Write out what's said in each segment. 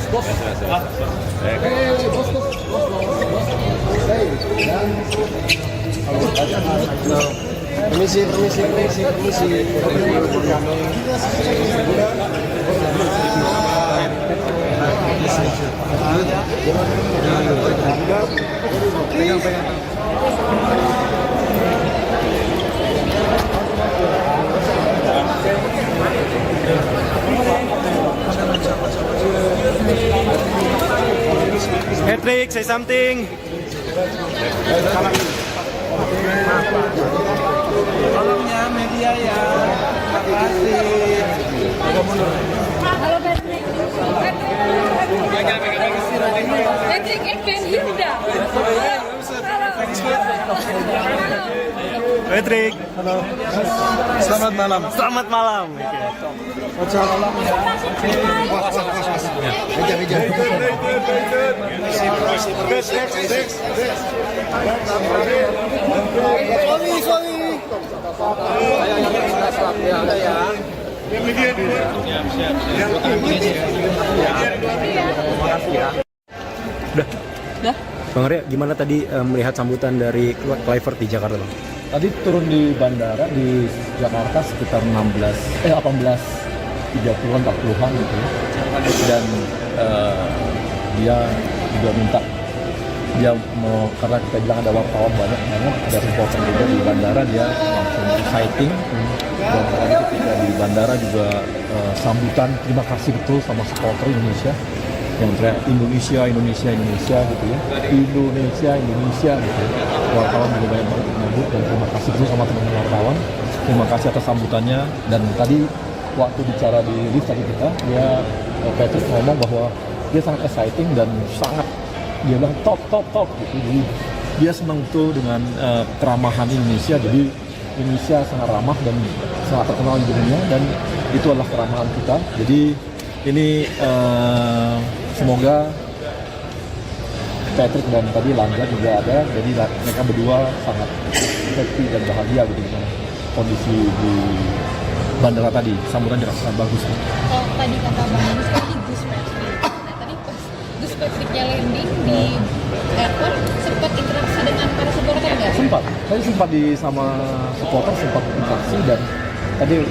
Permisi. Patrick, say something. Tolong ya media ya. Terima kasih. Halo Patrick. Patrick and Hilda. Patrick. Halo. Selamat malam. Selamat malam. Meja. Suami. Udah. Bang Arya, gimana tadi melihat sambutan dari Kluivert di Jakarta, Bang? Tadi turun di bandara di Jakarta sekitar 18:30-an 40-an gitu ya. Dan dia juga minta dia mau, karena kita bilang ada wartawan banyak ada reporter juga di bandara, dia langsung exciting. Dan tadi ketika di bandara juga sambutan terima kasih betul sama supporter Indonesia yang teriak Indonesia gitu ya, Indonesia gitu ya. Wartawan juga banyak banget menyambut dan terima kasih dulu sama teman-teman wartawan, terima kasih atas sambutannya. Dan tadi waktu bicara di lift tadi kita, Patrick ngomong bahwa dia sangat exciting dan sangat, dia bilang top gitu. Jadi dia senang betul dengan keramahan Indonesia. Jadi Indonesia sangat ramah dan sangat terkenal di dunia, dan itu adalah keramahan kita. Jadi ini semoga Patrick dan tadi Lanja juga ada, jadi mereka berdua sangat happy dan bahagia gitu dengan kondisi di bandara tadi. Sambutan juga sangat bagus. Kalau tadi kata Bang Yunus tadi Gus Patrick. Tadi pas Gus Patricknya landing di airport, sempat interaksi dengan para supporter nggak? Saya sempat sama supporter, sempat interaksi, dan tadi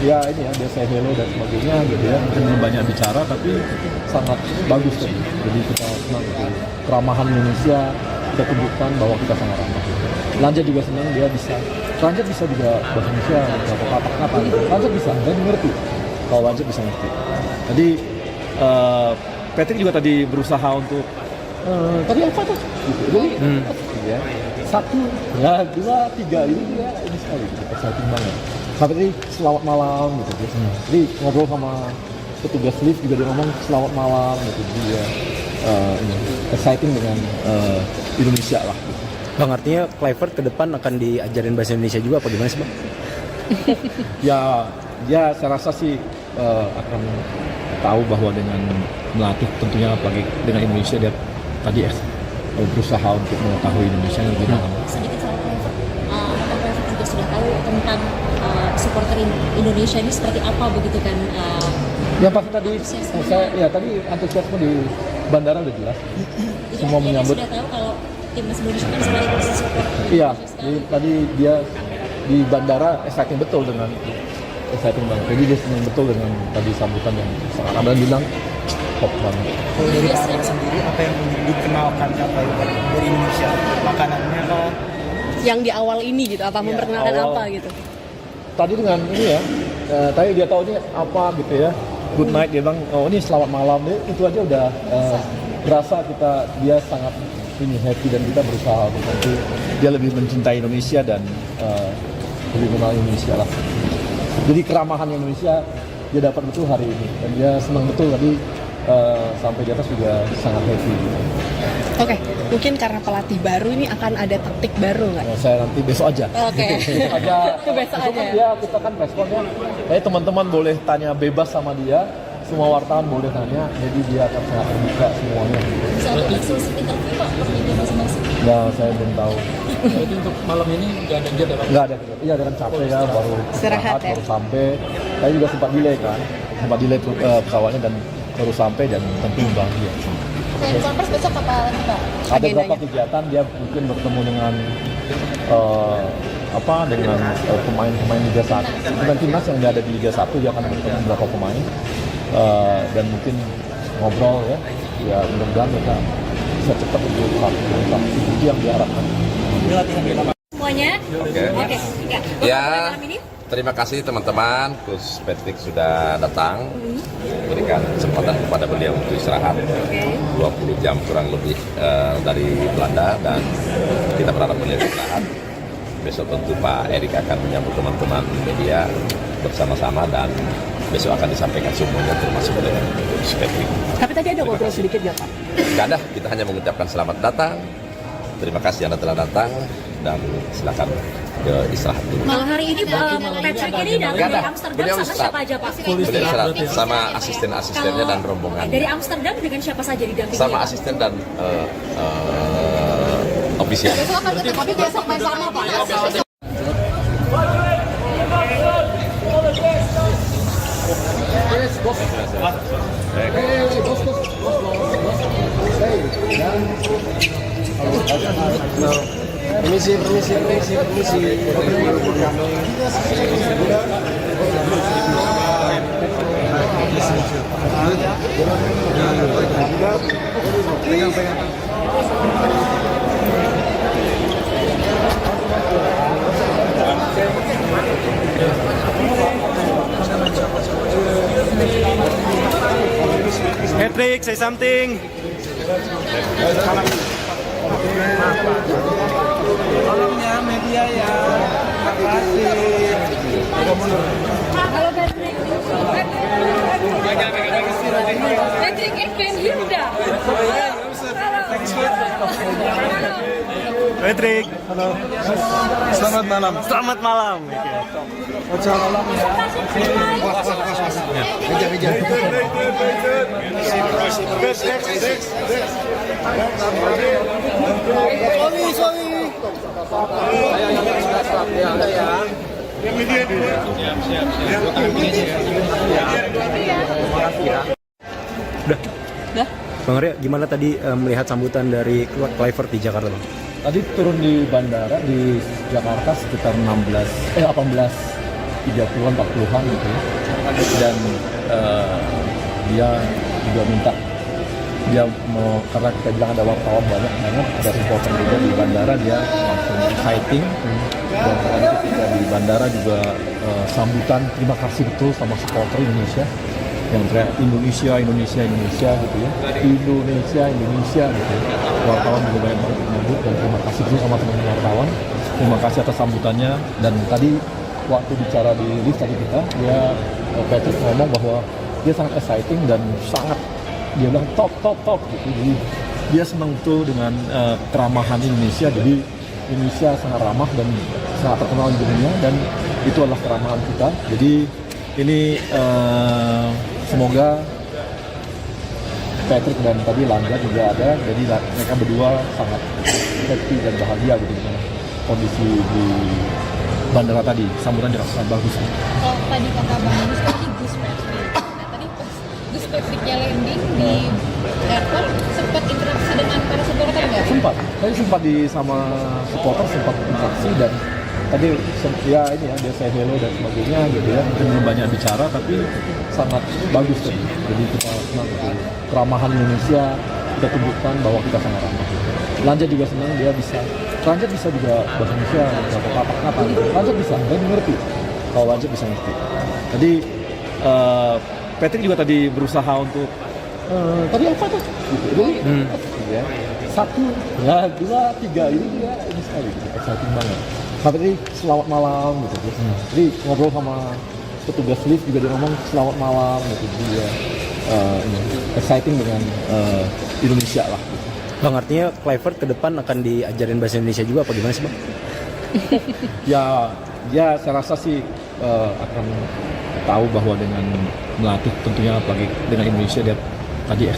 ya ini ya, dia say hello dan sebagainya gitu ya. Mungkin belum banyak bicara tapi sangat bagus tadi. Jadi kita senang gitu. Keramahan Indonesia kita tunjukkan bahwa kita sangat ramah gitu. Lanja juga senang, dia bisa juga bahasa Indonesia, beberapa kata-kata gitu. Lanja bisa, dan ngerti. Kalau Lanja bisa ngerti. Tadi Patrick juga tadi berusaha untuk tadi apa tuh? Gitu. Jadi ya, 1, 2, 3 ini sekali gitu. Exciting banget. Sampai tadi selamat malam gitu. Jadi ngobrol sama petugas lift juga, dia ngomong selamat malam gitu. Dia exciting dengan Indonesia lah. Bang, artinya Kluivert ke depan akan diajarin bahasa Indonesia juga apa gimana sih, Bang? Ya saya rasa sih akan tahu bahwa dengan melatih tentunya, apalagi dengan Indonesia, dia tadi berusaha untuk mengetahui Indonesia yang lebih dalam. Sedikit soal Kluivert. Apakah Kluivert juga sudah tahu tentang supporter Indonesia ini seperti apa begitu kan? Ya pasti tadi tadi antusiasme di bandara udah jelas. Semua menyambut. Sudah tahu kalau timnas Indonesia kan sebagai supporter. Iya, jadi tadi dia di bandara exciting betul dengan itu. Exciting banget. Jadi dia senang betul dengan tadi sambutan yang sangat ramah, dan bilang top banget. Kalau dari Pak sendiri, apa yang dikenalkan dari Indonesia? Makanannya kok? Yang di awal ini gitu, apa memperkenalkan apa gitu? Tadi dengan ini ya, tadi dia tahu ini apa gitu ya. Good night, dia bilang, oh ini selamat malam, itu aja udah berasa dia sangat ini happy, dan kita berusaha untuk nanti dia lebih mencintai Indonesia dan lebih mengenal Indonesia lah. Jadi keramahan Indonesia dia dapat betul hari ini, dan dia senang betul tadi sampai di atas juga sangat happy. Oke, mungkin karena pelatih baru ini akan ada taktik baru nggak? Saya nanti besok aja. Oke. Besok aja ya. Kita kan responnya, teman-teman boleh tanya bebas sama dia, semua wartawan boleh tanya, jadi dia akan sangat terbuka semuanya. Soal eksklusif interview Pak, perjanjian masing-masing. Ya saya belum tahu. Jadi untuk malam ini nggak ada jadwal? Nggak ada. Iya, dengan capek ya, baru Istirahat ya. baru sampai. Saya juga sempat delay pesawatnya, dan baru sampai dan tentu bahagia. Selain konvers besok apa lagi Pak? Ada beberapa Agendanya? kegiatan, dia mungkin bertemu dengan pemain-pemain Liga 1, dengan timnas yang ada di Liga 1, dia akan bertemu beberapa pemain dan mungkin ngobrol ya mudah-mudahan mereka bisa cepat untuk melakukan itu yang diharapkan. Semuanya? Oke. Ya. Ya, Malam ini? terima kasih teman-teman. Coach Patrick sudah datang, berikan kesempatan kepada beliau untuk istirahat 20 jam kurang lebih dari Belanda, dan kita berharap beliau istirahat. Besok tentu Pak Erik akan menyambut teman-teman media bersama-sama dan besok akan disampaikan semuanya termasuk dengan Coach Patrick. Tapi tadi ada ngobrol sedikit ya Pak? Tidak ada, kita hanya mengucapkan selamat datang. Terima kasih Anda telah datang dan silakan ke istirahat dulu. Malam hari ini Patrick ini datang Nggak ada. dari Amsterdam Beliau sama istirahat. siapa aja Pak? Beliau istirahat sama asisten-asistennya dan rombongan. Dari Amsterdam dengan siapa saja didampingi? Sama asisten dan ofisial. Besok akan ketemu tapi besok main sama Pak. Permisi. Patrick, say something. Tolongnya media ya. Makasih. Halo Patrick. Patrick Ekben Hilda. Patrick, Selamat malam. selamat malam. Suami. Dah? Bang Arya, gimana tadi melihat sambutan dari Kluivert di Jakarta, Bang? Tadi turun di bandara di Jakarta sekitar 18:30-an 40-an gitu ya. Dan dia juga minta karena kita bilang ada wartawan banyak ada supporter juga di bandara, dia langsung exciting. Dan tadi ketika di bandara juga sambutan terima kasih betul sama supporter Indonesia yang teriak Indonesia gitu ya, Indonesia gitu ya. Wartawan juga banyak banget menyambut, dan terima kasih dulu sama teman-teman wartawan, terima kasih atas sambutannya. Dan tadi waktu bicara di lift tadi dia Patrick ngomong bahwa dia sangat exciting dan sangat, dia bilang top gitu. Jadi dia senang betul dengan keramahan Indonesia. Jadi Indonesia sangat ramah dan sangat terkenal di dunia, dan itu adalah keramahan kita. Jadi ini semoga Patrick dan tadi Langga juga ada, jadi mereka berdua sangat happy dan bahagia gitu dengan kondisi di bandara tadi. Sambutan juga sangat bagus. Kalau tadi kata Bang Yunus tadi Gus Patrick. Nah tadi pas Gus Patricknya landing di airport sempat interaksi dengan para supporter nggak? Tadi sempat sama supporter, sempat interaksi, dan tadi dia saya hello dan sebagainya gitu ya. Mungkin belum banyak bicara tapi sangat bagus tadi. Jadi kita senang gitu. Keramahan Indonesia kita tunjukkan bahwa kita sangat ramah. Lanjut juga senang dia bisa juga bahasa Indonesia, beberapa kata-kata. Lanjut bisa, dan ngerti. Kalau Lanjut bisa ngerti. Tadi Patrick juga tadi berusaha untuk tadi apa tuh? Gitu. Jadi ya, 1, 2, 3 ini sekali gitu. Exciting banget. Tadi selamat malam gitu. Jadi ngobrol sama petugas lift juga dia ngomong selamat malam gitu. Jadi dia exciting dengan Indonesia lah gitu. Bang, artinya Kluivert ke depan akan diajarin bahasa Indonesia juga apa gimana sih, Bang? Ya saya rasa sih akan tahu bahwa dengan melatih tentunya apalagi dengan Indonesia, dia tadi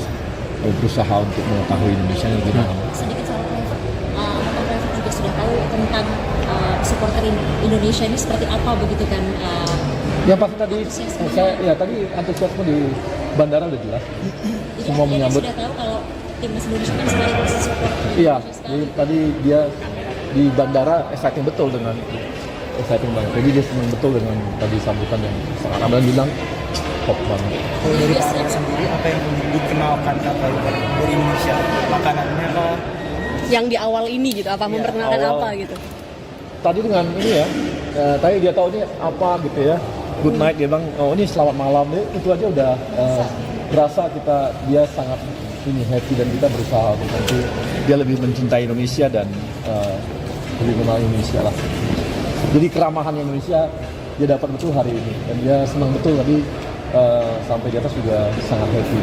berusaha untuk mengetahui Indonesia yang lebih dalam. Sedikit soal Kluivert. Apakah Kluivert juga sudah tahu tentang supporter Indonesia ini seperti apa begitu kan Yang pasti tadi tadi antusiasme di bandara udah jelas. Semua menyambut. Sudah tahu kalau timnas Indonesia kan sekaligus support. Iya, tadi dia di bandara exciting betul dengan exciting banget. Jadi dia senang betul dengan tadi sambutan yang sangat Abang bilang top banget. Kalau dari Pak Abang sendiri, apa yang dikenalkan dari Indonesia? Makanannya kah? Yang di awal ini gitu, apa memperkenalkan awal. apa gitu? Tadi dengan ini ya, tadi dia tahu ini apa gitu ya. Good night, dia bilang, oh ini selamat malam. Itu aja udah berasa dia sangat ini happy dan kita berusaha untuk nanti dia lebih mencintai Indonesia dan lebih mengenal Indonesia lah. Jadi keramahan Indonesia dia dapat betul hari ini dan dia senang betul tadi sampai di atas juga sangat happy.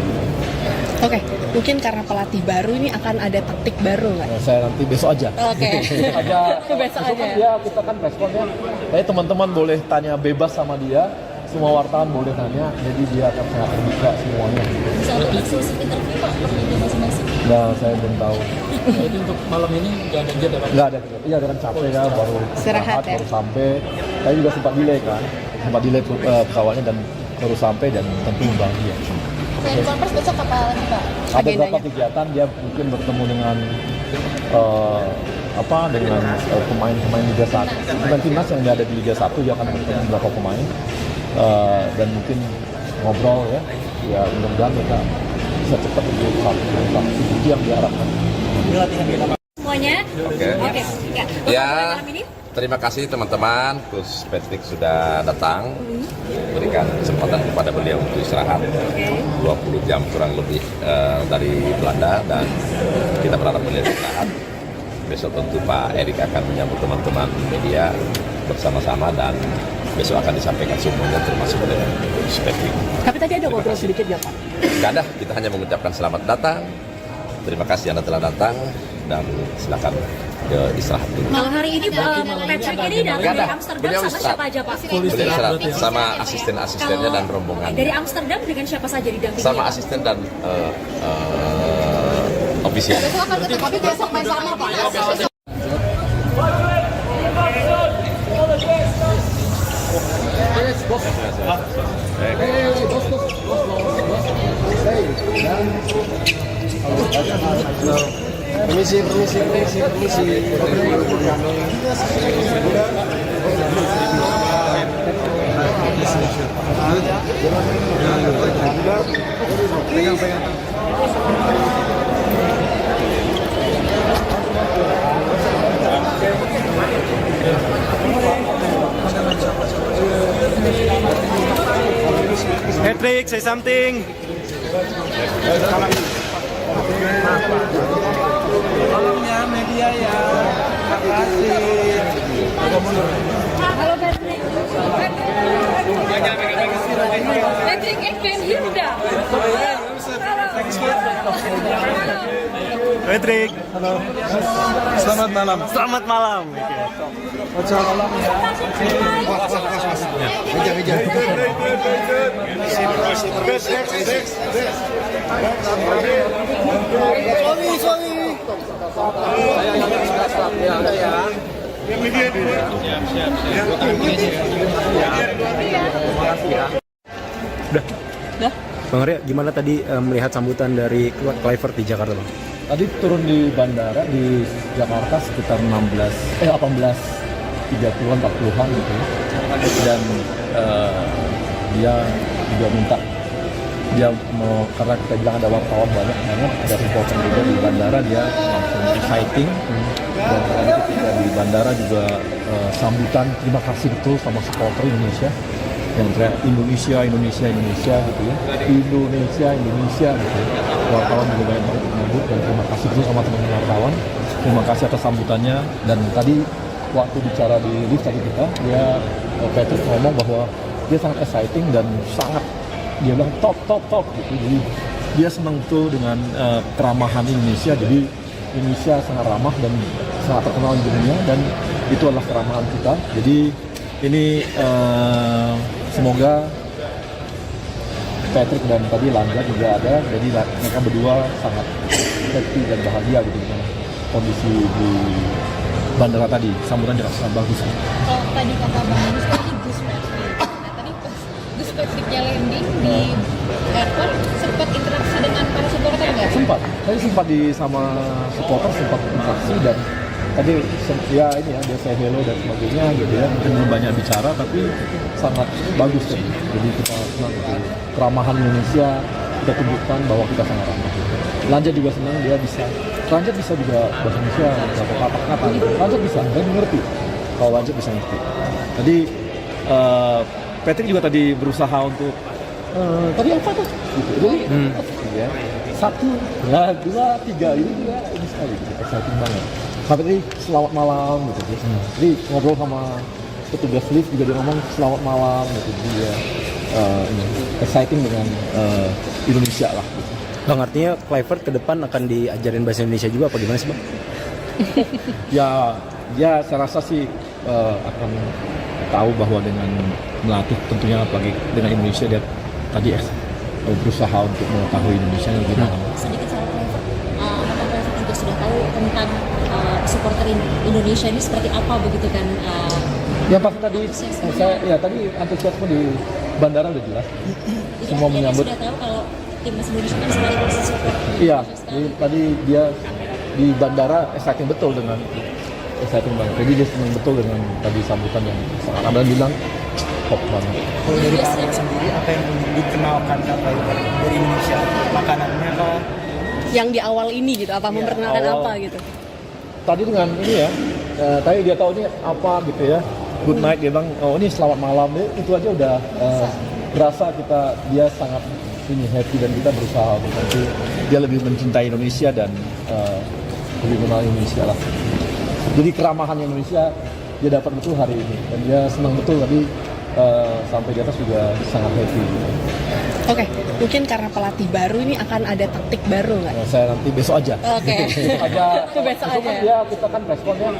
Oke, mungkin karena pelatih baru ini akan ada taktik baru nggak? Nah, saya nanti besok aja. Oke. Besok aja. Kan dia kita kan responnya. Jadi teman-teman boleh tanya bebas sama dia. Semua wartawan boleh tanya. Jadi dia akan sangat terbuka semuanya. Bisa ada eksklusif interview Pak di masing-masing. Nah, saya belum tahu. Jadi untuk malam ini nggak ada jeda Pak? Nggak ada. Iya, karena capek kan baru Istirahat ya? baru sampai. Saya juga sempat delay kan. Sempat delay pesawatnya dan baru sampai dan tentu bahagia. Selain konferensi besok apa lagi Pak? Ada Agendanya. beberapa kegiatan dia mungkin bertemu dengan pemain-pemain Liga 1, pemain timnas yang ada di Liga 1 dia akan bertemu beberapa pemain dan mungkin ngobrol ya mudah-mudahan mereka bisa cepat untuk satu itu yang diharapkan. Ini latihan kita Pak. Semuanya. Oke. Oke. Ya, Malam ini terima kasih teman-teman. Coach Patrick sudah datang, berikan kesempatan kepada beliau untuk istirahat 20 jam kurang lebih dari Belanda dan kita berharap beliau istirahat. Besok tentu Pak Erik akan menyambut teman-teman media bersama-sama dan besok akan disampaikan semuanya termasuk dengan Coach Patrick. Tapi tadi ada ngobrol sedikit ya Pak? Nggak ada, kita hanya mengucapkan selamat datang. Terima kasih Anda telah datang dan silakan ke istirahat dulu. malam hari ini Patrick ini datang Nggak ada. dari Amsterdam Beliau sama istirahat. siapa aja Pak? Beliau istirahat sama asisten-asistennya dan rombongan. Dari Amsterdam dengan siapa saja didampingi? Sama asisten dan ofisial. Besok akan ketemu, tapi besok main sama Pak. Permisi. Patrick, say something. Tolongnya media ya. Terima kasih. Halo Patrick. Patrick Evan Hilda. Patrick, Selamat malam. selamat malam. Suami. Udah? Bang Arya, gimana tadi melihat sambutan dari Kluivert di Jakarta, Bang? Tadi turun di bandara di Jakarta sekitar 18:30-an 40-an gitu ya. Dan dia juga minta karena kita bilang ada wartawan banyak ada reporter juga di bandara, dia langsung exciting dan tadi ketika di bandara juga sambutan terima kasih betul sama supporter Indonesia yang teriak Indonesia gitu ya, Indonesia gitu ya. Wartawan juga banyak banget menyambut dan terima kasih dulu sama teman-teman wartawan, terima kasih atas sambutannya. Dan tadi waktu bicara di lift tadi Patrick ngomong bahwa dia sangat exciting dan sangat dia bilang top gitu. Jadi dia senang betul dengan keramahan Indonesia. Jadi Indonesia sangat ramah dan sangat terkenal di dunia dan itu adalah keramahan kita. Jadi ini semoga Patrick dan tadi Landa juga ada, jadi mereka berdua sangat happy dan bahagia gitu dengan kondisi di bandara tadi. Sambutan juga sangat bagus. Kalau tadi kata Bang Yunus tadi Gus Patrick. Nah, tadi pas sempat sama supporter sempat interaksi dan tadi ya ini ya dia say hello dan sebagainya gitu ya, mungkin belum banyak bicara tapi sangat bagus kan. Jadi kita senang gitu. Keramahan Indonesia kita tunjukkan bahwa kita sangat ramah gitu. Lanjut juga senang dia bisa juga bahasa Indonesia beberapa kata-kata gitu. Lanjut bisa dan mengerti. Kalau Lanjut bisa ngerti. Tadi Patrick juga tadi berusaha untuk tadi apa tuh? Gitu. Jadi ya, 1, ya 2, 3 ini sekali gitu. Exciting banget. Sampai tadi selamat malam gitu. Jadi ngobrol sama petugas lift juga dia ngomong selamat malam gitu. Jadi ya exciting dengan Indonesia lah. Gitu. Bang, artinya Kluivert ke depan akan diajarin bahasa Indonesia juga apa gimana sih Bang? ya saya rasa sih akan tahu bahwa dengan melatih tentunya apalagi dengan Indonesia dia tadi berusaha untuk mengetahui Indonesia yang lebih dalam. Sedikit soal Kluivert, apakah Kluivert juga sudah tahu tentang supporter Indonesia ini seperti apa begitu kan? Ya pasti tadi tadi antusiasme di bandara udah jelas. Semua menyambut. Sudah tahu kalau timnas Indonesia kan sekaligus support. Iya, tadi dia di bandara exciting betul dengan exciting banget. Jadi dia senang betul dengan tadi sambutan yang sangat Abang bilang top banget. Kalau dari Pak Abang sendiri, apa yang dikenalkan dari Indonesia? Makanannya kah? Yang di awal ini gitu, apa memperkenalkan awal. apa gitu? Tadi dengan ini ya, tadi dia tahu ini apa gitu ya. Good night dia bilang, oh ini selamat malam. Itu aja udah berasa dia sangat ini happy dan kita berusaha untuk nanti dia lebih mencintai Indonesia dan lebih mengenal Indonesia lah. Jadi keramahan Indonesia dia dapat betul hari ini dan dia senang betul tadi sampai di atas juga sangat happy. Oke, mungkin karena pelatih baru ini akan ada taktik baru nggak? Saya nanti besok aja. Oke. besok aja. Dia kita kan responnya,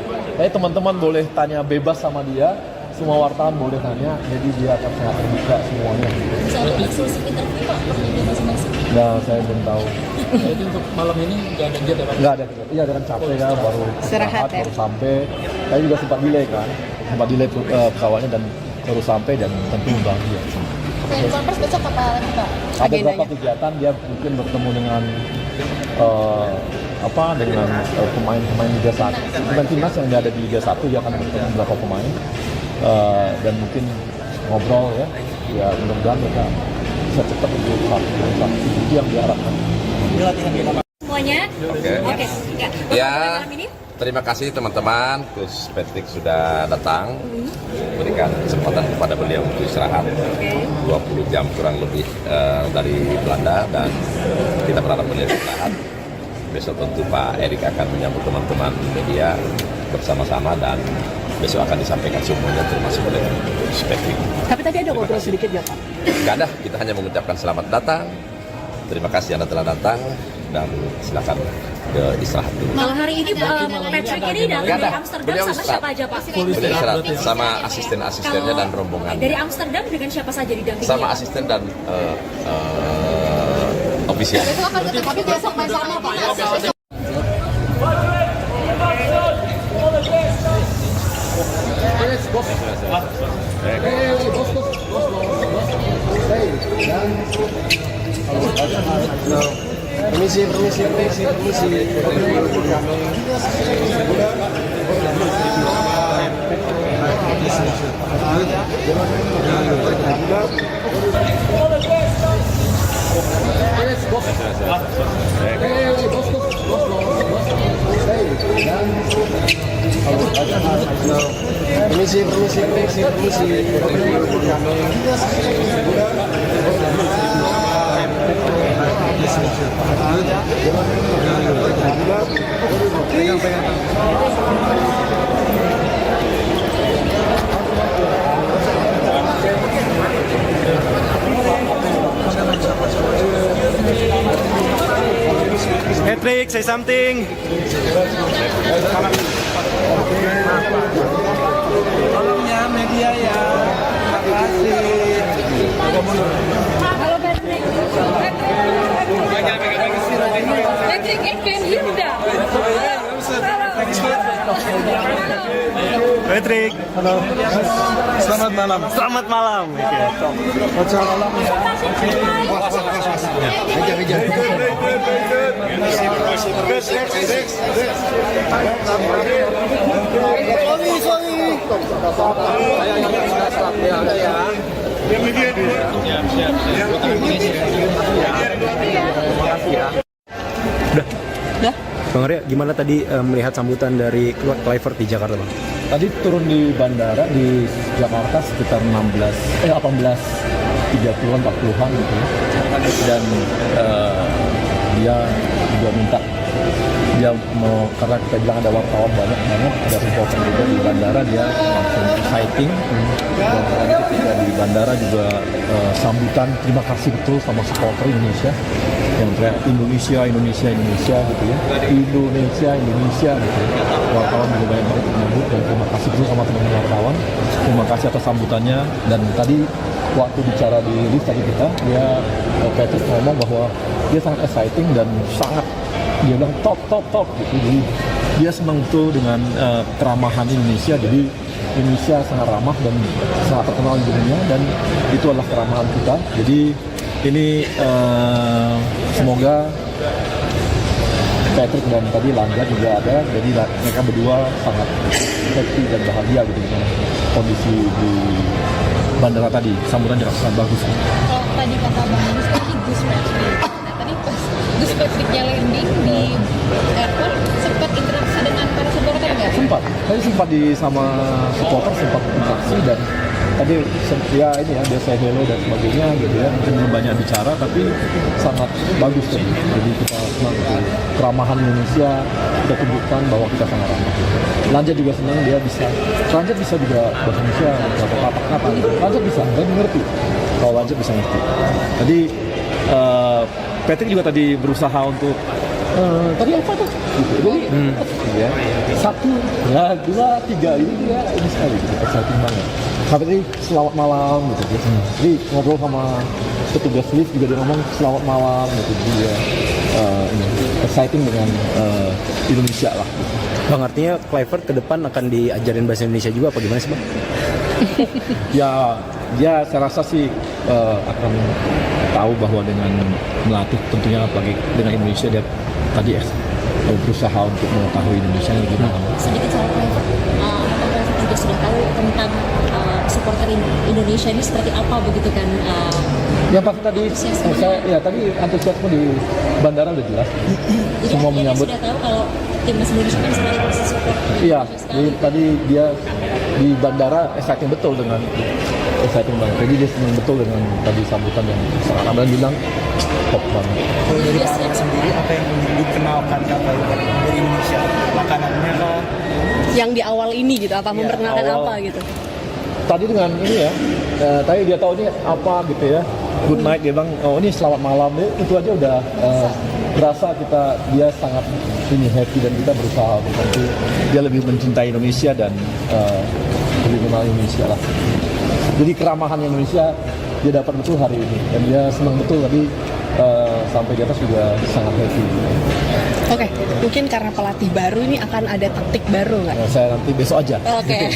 teman-teman boleh tanya bebas sama dia. Semua wartawan boleh tanya, jadi dia akan sangat terbuka semuanya. Soal eksklusif interview Pak, di masing-masing. Nah, saya belum tahu. Jadi untuk malam ini nggak ada jeda Pak? Nggak ada, iya dengan capek kan, baru Istirahat ya? baru sampai. Saya juga sempat delay pesawatnya dan baru sampai dan tentu bahagia. Konferensi besok apa lagi Pak? Ada beberapa Agendanya? kegiatan dia mungkin bertemu dengan pemain-pemain Liga 1, pemain timnas yang ada di Liga 1 dia akan bertemu beberapa pemain dan mungkin ngobrol ya mudah-mudahan mereka bisa cepat untuk satu itu yang diharapkan. Semuanya? Oke. Ya, terima kasih teman-teman. Coach Patrick sudah datang, berikan kesempatan kepada beliau untuk istirahat 20 jam kurang lebih dari Belanda dan kita berharap beliau istirahat. Besok tentu Pak Erik akan menyambut teman-teman media bersama-sama dan besok akan disampaikan semuanya termasuk oleh Coach Patrick. Tapi tadi ada ngobrol sedikit ya Pak? Nggak ada, kita hanya mengucapkan selamat datang. Terima kasih Anda telah datang dan silakan ke istirahat dulu. Malam hari ini Patrick ini datang Nggak ada. dari Amsterdam Beliau sama istirahat. siapa aja Pak? Beliau istirahat sama asisten-asistennya dan rombongan. Dari Amsterdam dengan siapa saja didampingi? Sama asisten dan ofisial. Tapi besok main sama Pak. Permisi. Patrick, say something. Tolong ya media ya. Terima kasih. Halo Patrick. Patrick, ik ben Hilda. Halo. Patrick, halo. Selamat malam. Selamat malam. Udah. Bang Arya, gimana tadi melihat sambutan dari Kluivert di Jakarta, Bang? Tadi turun di bandara di Jakarta sekitar 18.30-an 40-an gitu ya. Dan dia juga minta dia mau, karena kita bilang ada wartawan banyak ada reporter juga di bandara, dia langsung exciting. Dan tadi ketika di bandara juga sambutan terima kasih betul sama supporter Indonesia yang teriak Indonesia gitu ya, Indonesia gitu ya. Wartawan juga banyak banget menyambut dan terima kasih betul sama teman-teman wartawan, terima kasih atas sambutannya. Dan tadi waktu bicara di lift tadi dia Patrick ngomong bahwa dia sangat exciting dan sangat, dia bilang top gitu. Jadi dia senang betul dengan keramahan Indonesia. Jadi Indonesia sangat ramah dan sangat terkenal di dunia, dan itu adalah keramahan kita. Jadi ini semoga Patrick dan tadi Langga juga ada, jadi mereka berdua sangat happy dan bahagia gitu dengan kondisi di bandara tadi. Sambutan juga sangat bagus. Kalau tadi kata Bang Yunus tadi Gus Patrick. Nah, tadi pas Gus Patricknya landing di airport, sempat interaksi dengan para supporter nggak? Sempat sama supporter, sempat interaksi, dan tadi dia dia say hello dan sebagainya gitu ya. Mungkin belum banyak bicara tapi sangat bagus tadi. Jadi kita senang gitu. Keramahan Indonesia kita tunjukkan bahwa kita sangat ramah. Lanjut juga senang, dia bisa juga bahasa Indonesia, beberapa kata-kata. Lanjut bisa, dia mengerti. Kalau Lanjut bisa ngerti. Tadi Patrick juga tadi berusaha untuk tadi apa tuh? Jadi ya, 1, 2, 3 ini sekali gitu, exciting banget. Sampai tadi selamat malam gitu. Jadi ngobrol sama petugas lift juga dia ngomong selamat malam gitu. Dia exciting dengan Indonesia lah. Bang, artinya Kluivert ke depan akan diajarin bahasa Indonesia juga apa gimana sih, Bang? Ya saya rasa sih akan tahu bahwa dengan melatih tentunya apalagi dengan Indonesia, dia tadi berusaha untuk mengetahui Indonesia lebih dalam. Sedikit soal Kluivert, apakah Kluivert juga sudah tahu tentang supporter Indonesia ini seperti apa begitu kan? Ya pasti tadi tadi antusiasme di bandara udah jelas. Semua menyambut. Sudah tahu kalau timnas Indonesia kan sekaligus support. Iya, jadi tadi dia di bandara exciting banget. Jadi dia senang betul dengan tadi sambutan yang sangat ramah, dan bilang top banget. Kalau dari Pak Ahmad sendiri, apa yang dikenalkan dari Indonesia? Makanannya kah? Yang di awal ini gitu, apa memperkenalkan apa gitu? Tadi dengan ini ya, tadi dia tahu ini apa gitu ya, good night, dia bilang oh ini selamat malam, itu aja udah berasa dia sangat ini happy, dan kita berusaha untuk dia lebih mencintai Indonesia dan lebih mengenal Indonesia lah. Jadi keramahan Indonesia dia dapat betul hari ini, dan dia senang betul tadi sampai di atas juga sangat happy. Oke, mungkin karena pelatih baru ini akan ada taktik baru nggak? Saya nanti besok aja. Oke.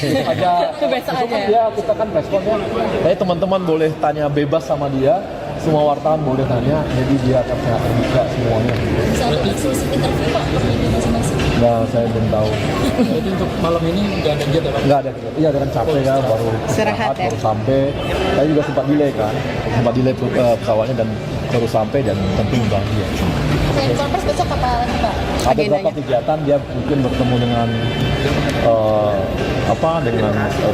Besok aja. Ya kita kan responnya. Jadi teman-teman boleh tanya bebas sama dia. Semua wartawan boleh tanya. Jadi dia akan sangat terbuka semuanya. Soal sesi interview Pak, masing-masing. Nah, saya belum tahu. Jadi untuk malam ini nggak ada jet ya, Pak? Nggak ada. Iya, dengan capek kan baru Istirahat ya? baru sampai. Saya juga sempat delay pesawatnya dan baru sampai, dan tentu bahagia. Saya konferensi besok apa lagi Pak? Ada beberapa kegiatan, dia mungkin bertemu dengan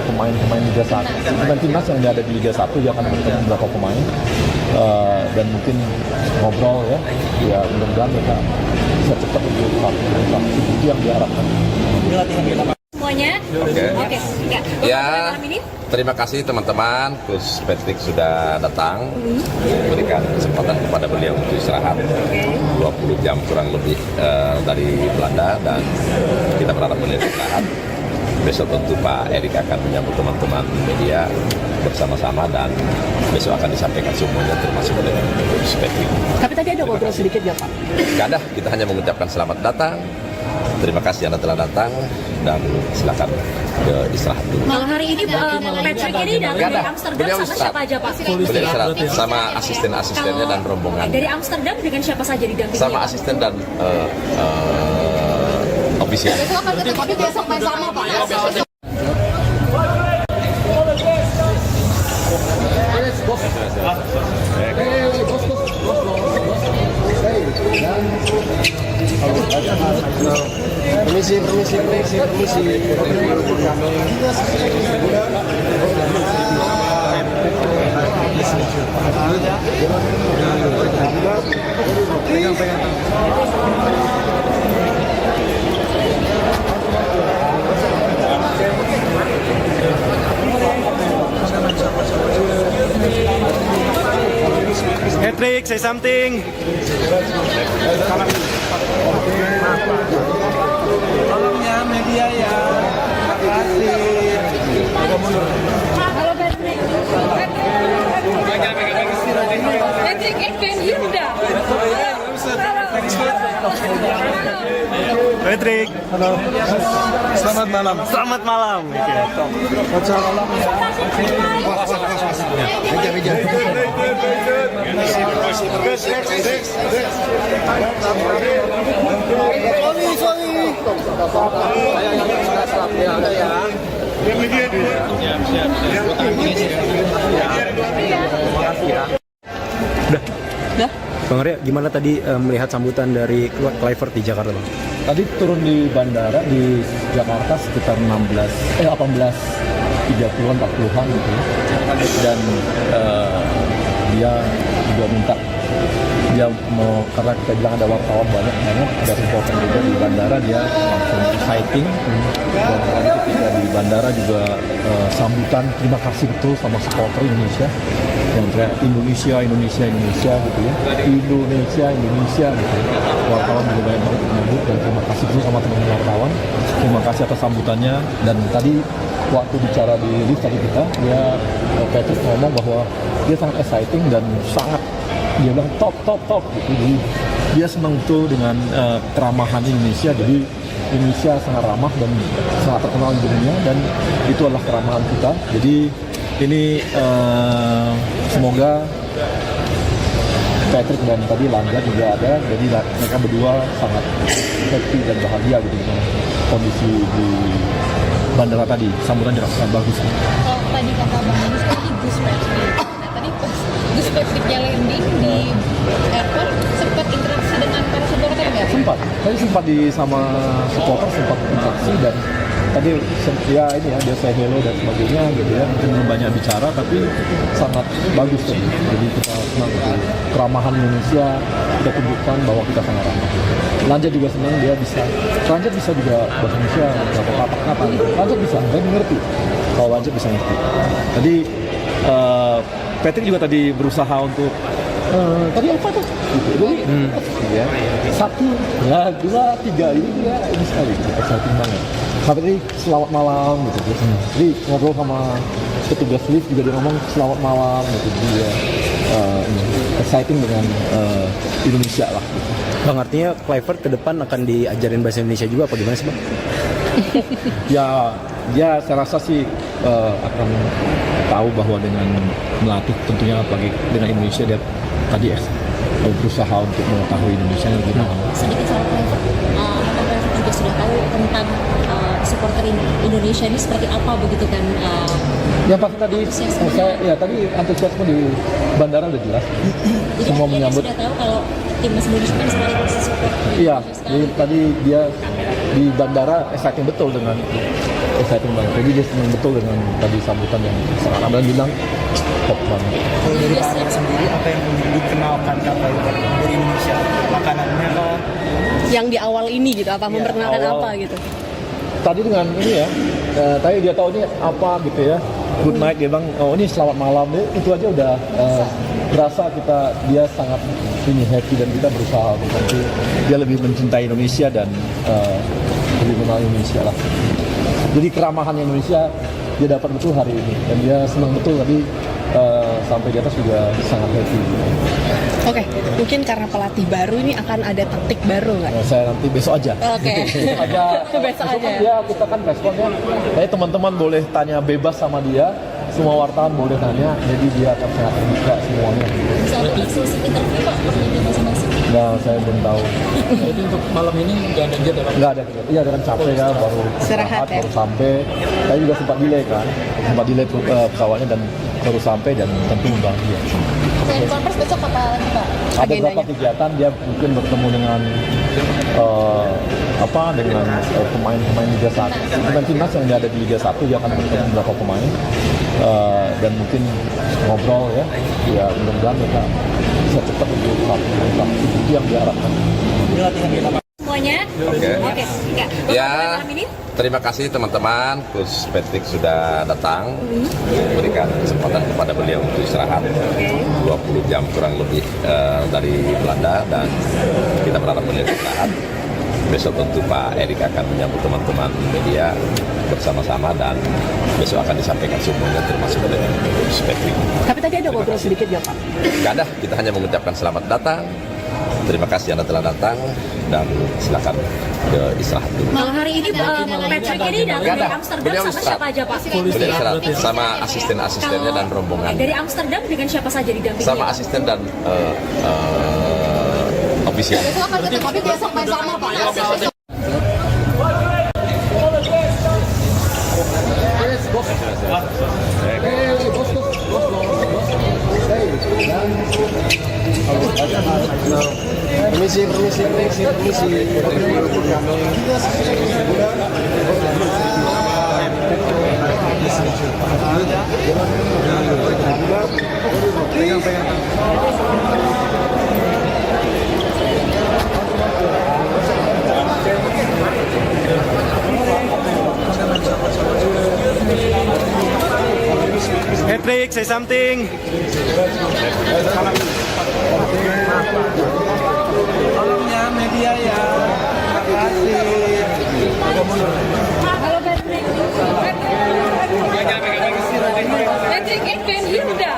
pemain-pemain Liga 1, pemain timnas yang ada di Liga 1, dia akan bertemu beberapa pemain dan mungkin ngobrol ya mudah-mudahan mereka bisa cepat untuk itu yang diharapkan. Semuanya? Oke. Ya, terima kasih teman-teman. Gus Patrick sudah datang, berikan kesempatan kepada beliau untuk istirahat 20 jam kurang lebih dari Belanda, dan kita berharap beliau istirahat. Besok tentu Pak Erik akan menyambut teman-teman media bersama-sama, dan besok akan disampaikan semuanya termasuk dengan Gus Patrick. Tapi tadi ada ngobrol sedikit ya Pak? Nggak ada, kita hanya mengucapkan selamat datang, terima kasih Anda telah datang dan silakan istirahat dulu. Kalau hari ini Patrick ini Nggak dari ada. Amsterdam Beliau sama istirahat. siapa aja Pak? Beliau istirahat sama asisten-asistennya dan rombongan. Dari Amsterdam dengan siapa saja didampingi? Sama asisten dan ofisial. Besok akan ketemu tapi besok main sama Pak. Patrick, say something. Tolong ya media ya. Makasih. Halo Patrick. Patrick Edwin Hilda. Patrick. Halo. Selamat malam. Selamat malam. Udah. Bang Arya, gimana tadi melihat sambutan dari Kluivert di Jakarta, Bang? Tadi turun di bandara di Jakarta sekitar 18:30-an 40-an gitu ya. Dan dia juga minta dia mau, karena kita bilang ada wartawan banyak ada reporter juga di bandara, dia langsung exciting. Dan tadi ketika di bandara juga sambutan terima kasih betul sama supporter Indonesia yang teriak Indonesia gitu ya, Indonesia gitu. Wartawan juga banyak banget menyambut dan terima kasih betul sama teman-teman wartawan. Terima kasih atas sambutannya. Dan tadi waktu bicara di lift tadi dia Patrick ngomong bahwa dia sangat exciting dan sangat, dia bilang top gitu. Jadi dia senang betul dengan keramahan Indonesia. Jadi Indonesia sangat ramah dan sangat terkenal di dunia, dan itu adalah keramahan kita. Jadi ini semoga Patrick dan tadi Landa juga ada, jadi mereka berdua sangat happy dan bahagia gitu dengan kondisi di bandara tadi. Sambutan juga sangat bagus. Kalau tadi kata Bang Agus tadi Gus Patrick. Nah, tadi pas Gus Patricknya landing di airport sempat interaksi dengan para supporter nggak? Sempat sama supporter, sempat interaksi, dan tadi ya ini ya, dia say hello dan sebagainya gitu ya, mungkin belum banyak bicara tapi sangat bagus tadi. Jadi kita senang gitu. Keramahan Indonesia kita tunjukkan bahwa kita sangat ramah. Lanjut juga senang, dia bisa juga bahasa Indonesia, beberapa kata-kata. Lanjut bisa, dan mengerti. Kalau Lanjut bisa ngerti. Tadi Patrick juga tadi berusaha untuk tadi apa tuh? Gitu. Ya. 1, ya 2, 3 ini sekali, exciting banget. Tapi selamat malam gitu. Jadi ngobrol sama petugas lift juga dia ngomong selamat malam gitu. Dia exciting dengan Indonesia lah. Gitu. Bang, artinya Kluivert ke depan akan diajarin bahasa Indonesia juga apa gimana sih, Bang? Ya saya rasa sih akan tahu bahwa dengan melatih tentunya, apalagi dengan Indonesia, dia tadi berusaha untuk mengetahui Indonesia yang lebih dalam. Sedikit soal Kluivert, apakah Kluivert juga sudah tahu tentang supporter Indonesia ini seperti apa begitu kan? Yang pasti tadi tadi antusiasme di bandara udah jelas. Semua menyambut. Sudah tahu kalau timnas Indonesia kan sebagai supporter. Iya, jadi tadi dia di bandara exciting betul dengan exciting banget. Jadi dia senang betul dengan tadi sambutan yang sangat ramah, dan bilang top banget. Kalau dari Pak Arya sendiri, apa yang dikenalkan dari Indonesia? Makanannya kah? Yang di awal ini gitu, apa memperkenalkan awal. apa gitu? Tadi dengan ini ya, tadi dia tahu ini apa gitu ya, good night, dia bilang oh ini selamat malam, itu aja udah berasa dia sangat ini happy, dan kita berusaha untuk nanti dia lebih mencintai Indonesia dan lebih mengenal Indonesia lah. Jadi keramahan Indonesia dia dapat betul hari ini, dan dia senang betul tadi sampai di atas juga sangat happy. Oke, mungkin karena pelatih baru ini akan ada taktik baru nggak? Saya nanti besok aja. Oke. Besok aja. Ya kita kan responnya. Jadi teman-teman boleh tanya bebas sama dia. Semua wartawan boleh tanya. Jadi dia akan sangat terbuka semuanya. Misalnya eksklusif interview Pak di masing-masing. Nah, saya belum tahu. Jadi untuk malam ini nggak ada jadwal. Nggak ada. Iya, dia kan capek kan, baru Istirahat, ya? baru sampai. Saya juga sempat delay kan, pesawatnya dan baru sampai dan tentu undang dia. Saya di konferensi besok apa lagi Pak? Ada beberapa kegiatan dia mungkin bertemu dengan pemain Liga 1, pemain timnas yang ada di Liga 1, dia akan bertemu beberapa pemain dan mungkin ngobrol ya mudah-mudahan mereka bisa cepat untuk melakukan itu yang diharapkan. Semuanya. Oke. Ya. Ya, Malam ini terima kasih teman-teman. Coach Patrick sudah datang, berikan kesempatan kepada beliau untuk istirahat 20 jam kurang lebih dari Belanda, dan kita berharap beliau istirahat. Besok tentu Pak Erik akan menyambut teman-teman media bersama-sama dan besok akan disampaikan semuanya termasuk dengan Coach Patrick. Tapi tadi ada ngobrol sedikit ya Pak? Nggak ada, kita hanya mengucapkan selamat datang. Terima kasih Anda telah datang dan silakan ke istirahat dulu. malam hari ini Patrick ini datang Nggak ada. dari Amsterdam Beliau sama istirahat. siapa aja Pak? Beliau istirahat sama asisten-asistennya dan rombongan. Dari Amsterdam dengan siapa saja didampingi? Sama asisten dan ofisial. Besok akan ketemu tapi besok bersama Pak. Permisi. Patrick, say something. Tolong ya media ya. Terima kasih. Halo Patrick. Patrick and Ben Hilda.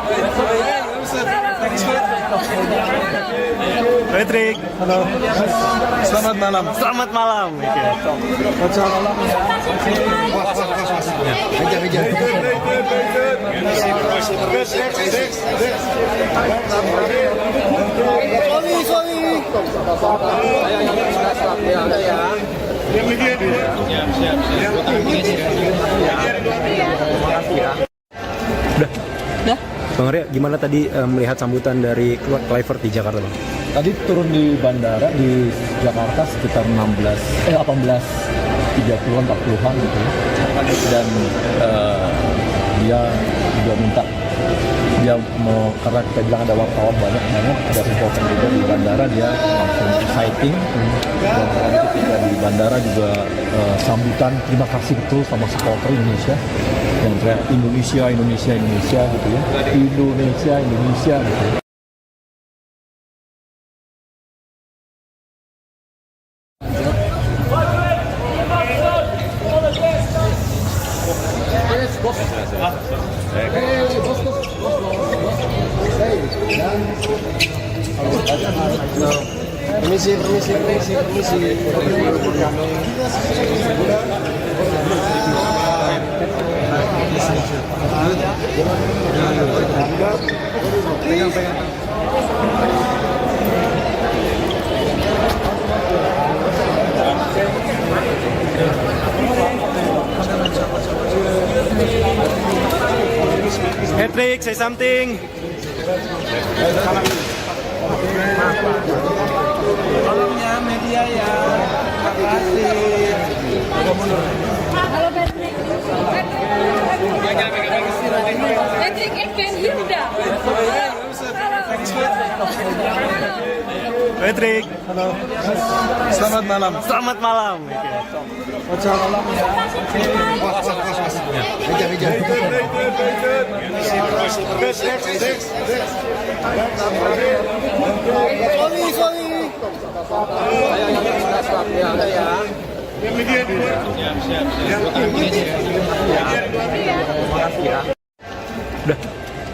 Patrick. Halo. Selamat malam. Selamat malam. Udah. Bang Arya, gimana tadi melihat sambutan dari Kluivert di Jakarta, Bang? Tadi turun di bandara di Jakarta sekitar 18:30-an 40-an gitu ya. Dan dia juga minta karena kita bilang ada wartawan banyak ada supporter juga di bandara, dia langsung exciting. Dan ketika di bandara juga sambutan terima kasih betul sama supporter Indonesia yang teriak Indonesia gitu ya, Indonesia gitu ya. Permisi. Patrick, say something. Tolong ya media ya. Terima kasih. Halo Patrick. Patrick and Ben Hilda. Patrick. Halo. Selamat malam. Selamat malam. Tolong ya.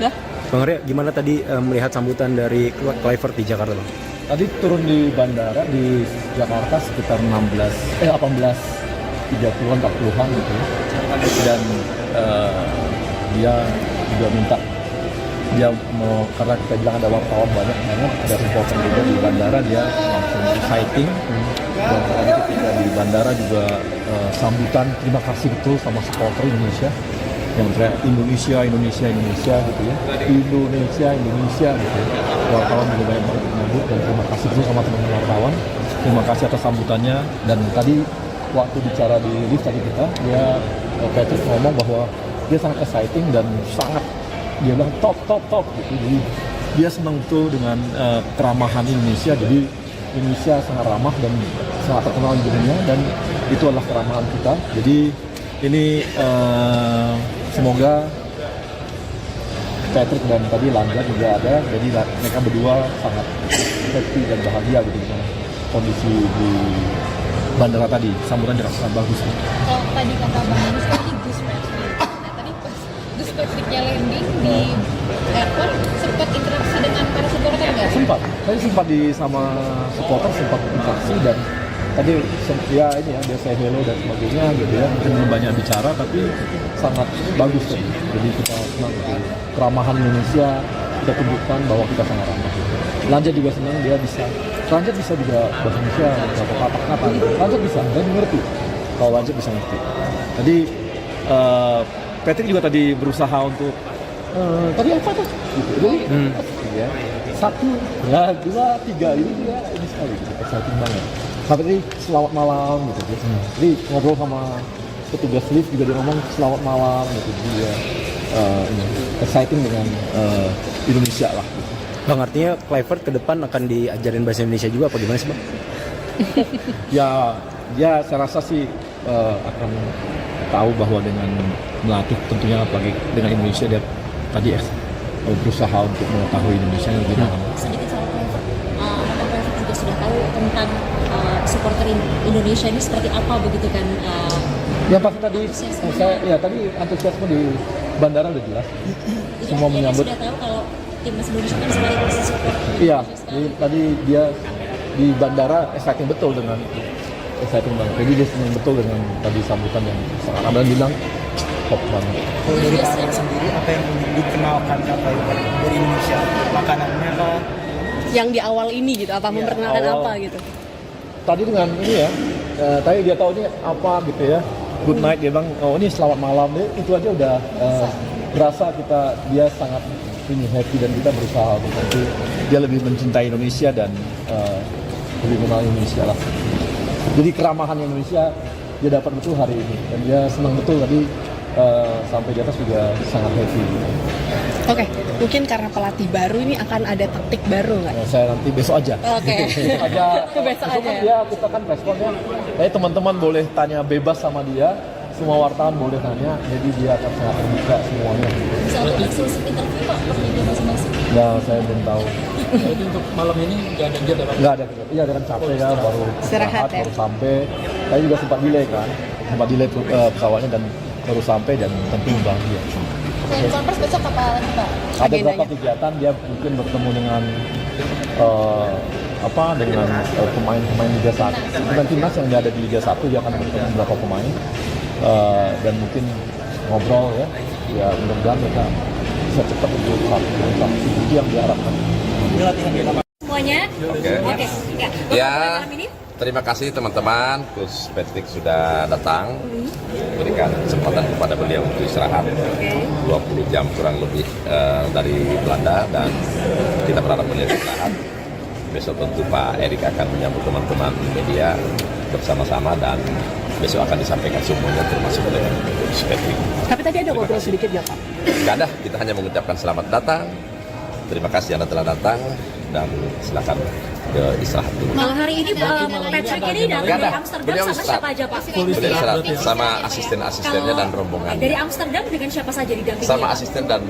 Udah. Bang Arya, gimana tadi melihat sambutan dari Kluivert di Jakarta, Bang? Tadi turun di bandara di Jakarta sekitar 18.30-an 40-an gitu ya. Dan dia juga minta dia mau, karena kita bilang ada wartawan banyak ada reporter juga di bandara, dia langsung exciting. Dan tadi ketika di bandara juga sambutan terima kasih betul sama supporter Indonesia yang teriak Indonesia gitu ya, Indonesia gitu ya. Wartawan juga banyak banget menyambut dan terima kasih betul sama teman-teman wartawan, terima kasih atas sambutannya. Dan tadi waktu bicara di lift tadi dia Patrick ngomong bahwa dia sangat exciting dan sangat, dia bilang top gitu. Jadi dia senang betul dengan keramahan Indonesia. Jadi Indonesia sangat ramah dan sangat terkenal di dunia, dan itu adalah keramahan kita. Jadi ini semoga Patrick dan tadi Landa juga ada, jadi mereka berdua sangat happy dan bahagia gitu dengan kondisi di bandara tadi. Sambutan sangat bagus. Kalau tadi kata Bang Yunus tadi Gus Patrick. Nah tadi pas Gus Patricknya landing di airport, sempat interaksi dengan para supporter nggak? Tadi sempat sama supporter, sempat interaksi, dan tadi dia dia say hello dan sebagainya gitu ya. Mungkin belum banyak bicara tapi sangat bagus tadi. Jadi kita senang gitu. Keramahan Indonesia kita tunjukkan bahwa kita sangat ramah. Lanjut juga senang, dia bisa juga bahasa Indonesia, beberapa kata-kata. Lanjut bisa, dan mengerti. Kalau Lanjut bisa ngerti. Tadi Patrick juga tadi berusaha untuk tadi apa tuh? Gitu. Jadi ya, 1, 2, 3 ini sekali gitu. Exciting banget. Sampai tadi selamat malam gitu. Jadi ngobrol sama petugas lift juga dia ngomong selamat malam gitu. Dia exciting dengan Indonesia lah. Gitu. Bang, artinya Kluivert ke depan akan diajarin bahasa Indonesia juga apa gimana sih, Bang? Ya saya rasa sih akan tahu bahwa dengan melatih tentunya apalagi dengan Indonesia, dia tadi berusaha untuk mengetahui Indonesia yang lebih dalam. Sedikit soal Kluivert, apakah Kluivert juga sudah tahu tentang supporter Indonesia ini seperti apa begitu kan? Ya pasti tadi tadi antusiasme di bandara udah jelas. Semua menyambut. Sudah tahu kalau timnas Indonesia kan sekaligus support. Iya, tadi dia di bandara exciting betul dengan exciting banget. Jadi dia senang betul dengan tadi sambutan yang sangat ramah, dan bilang top banget. Kalau dari Pak Arya sendiri, apa yang dikenalkan dari Indonesia? Makanannya kah? Yang di awal ini gitu, apa memperkenalkan awal. apa gitu? Tadi dengan ini ya, tadi dia tahu ini apa gitu ya. Good night, dia bilang, oh ini selamat malam. Itu aja udah berasa dia sangat ini happy, dan kita berusaha untuk nanti dia lebih mencintai Indonesia dan lebih mengenal Indonesia lah. Jadi keramahan Indonesia dia dapat betul hari ini, dan dia senang betul tadi sampai di atas juga sangat happy. Oke, mungkin karena pelatih baru ini akan ada taktik baru nggak? Saya nanti besok aja. Oke. Besok aja. Ya kita kan responnya. Teman-teman boleh tanya bebas sama dia. Semua wartawan boleh tanya, jadi dia akan sangat terbuka semuanya. Bisa untuk eksklusif interview Pak, pertanyaan masing-masing. Ya, saya belum tahu. Jadi untuk malam ini nggak ada kegiatan? Nggak ada. Iya, dengan capek ya, baru istirahat ya. baru sampai. Saya juga sempat delay pesawatnya, dan baru sampai, dan tentu bahagia. Selain konferensi besok apa lagi Pak? Ada beberapa kegiatan, dia mungkin bertemu dengan pemain-pemain Liga 1. Dengan timnas yang ada di Liga 1, dia akan bertemu beberapa pemain. Dan mungkin ngobrol ya mudah-mudahan mereka bisa cepat untuk satu itu yang diharapkan. Semuanya? Oke. Ya, terima kasih teman-teman. Gus Patrick sudah datang, berikan kesempatan kepada beliau untuk istirahat 20 jam kurang lebih dari Belanda, dan kita berharap beliau istirahat. Besok tentu Pak Erik akan menyambut teman-teman media bersama-sama, dan besok akan disampaikan semuanya termasuk dengan Gus Patrick. Tapi tadi ada ngobrol sedikit ya Pak? Nggak ada, kita hanya mengucapkan selamat datang. Terima kasih Anda telah datang, dan silakan ke istirahat dulu. Malam hari ini Patrick ini datang dari Amsterdam Beliau sama istirahat. siapa aja Pak? Beliau istirahat sama asisten-asistennya dan rombongan. Dari Amsterdam dengan siapa saja didampingi? Sama asisten dan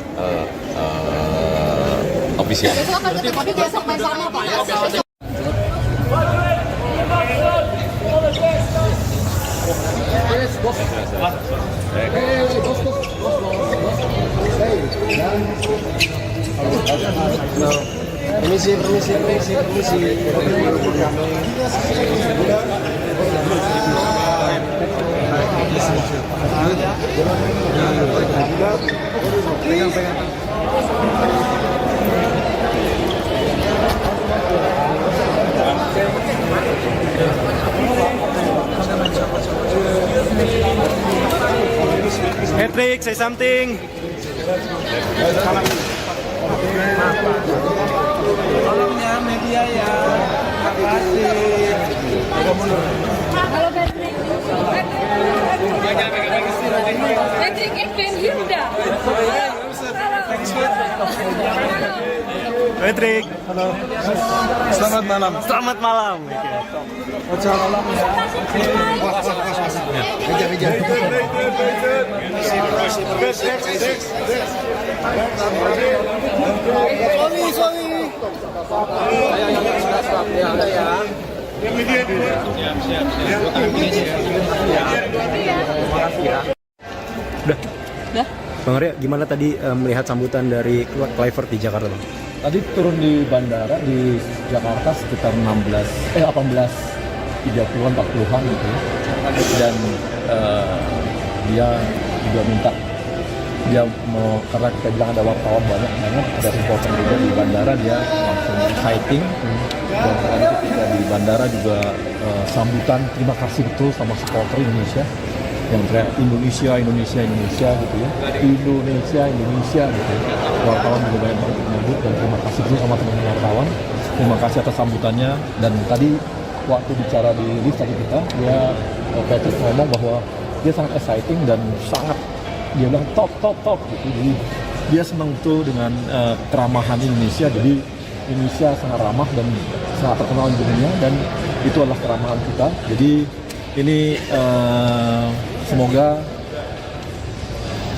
ofisial. Besok akan ketemu besok main sama Pak. Hey, Permisi. Patrick, say something. Tolong ya media ya. Makasih. Halo Patrick. Patrick and Hilda. Patrick, Selamat malam. selamat malam. Udah. Bang Arya, gimana tadi melihat sambutan dari Kluivert di Jakarta, Bang? Tadi turun di bandara di Jakarta sekitar 18:30-an 40-an gitu ya. Dan dia juga minta dia mau, karena kita bilang ada wartawan banyak ada supporter juga di bandara, dia langsung exciting. Dan tadi ketika di bandara juga sambutan terima kasih betul sama supporter Indonesia yang teriak Indonesia gitu ya, Indonesia gitu ya. Wartawan juga banyak banget menyambut, dan terima kasih dulu sama teman-teman wartawan, terima kasih atas sambutannya. Dan tadi waktu bicara di lift tadi kita, dia Patrick ngomong bahwa dia sangat exciting dan sangat, dia bilang top gitu. Jadi dia senang betul dengan keramahan Indonesia. Jadi Indonesia sangat ramah dan sangat terkenal di dunia, dan itu adalah keramahan kita. Jadi ini semoga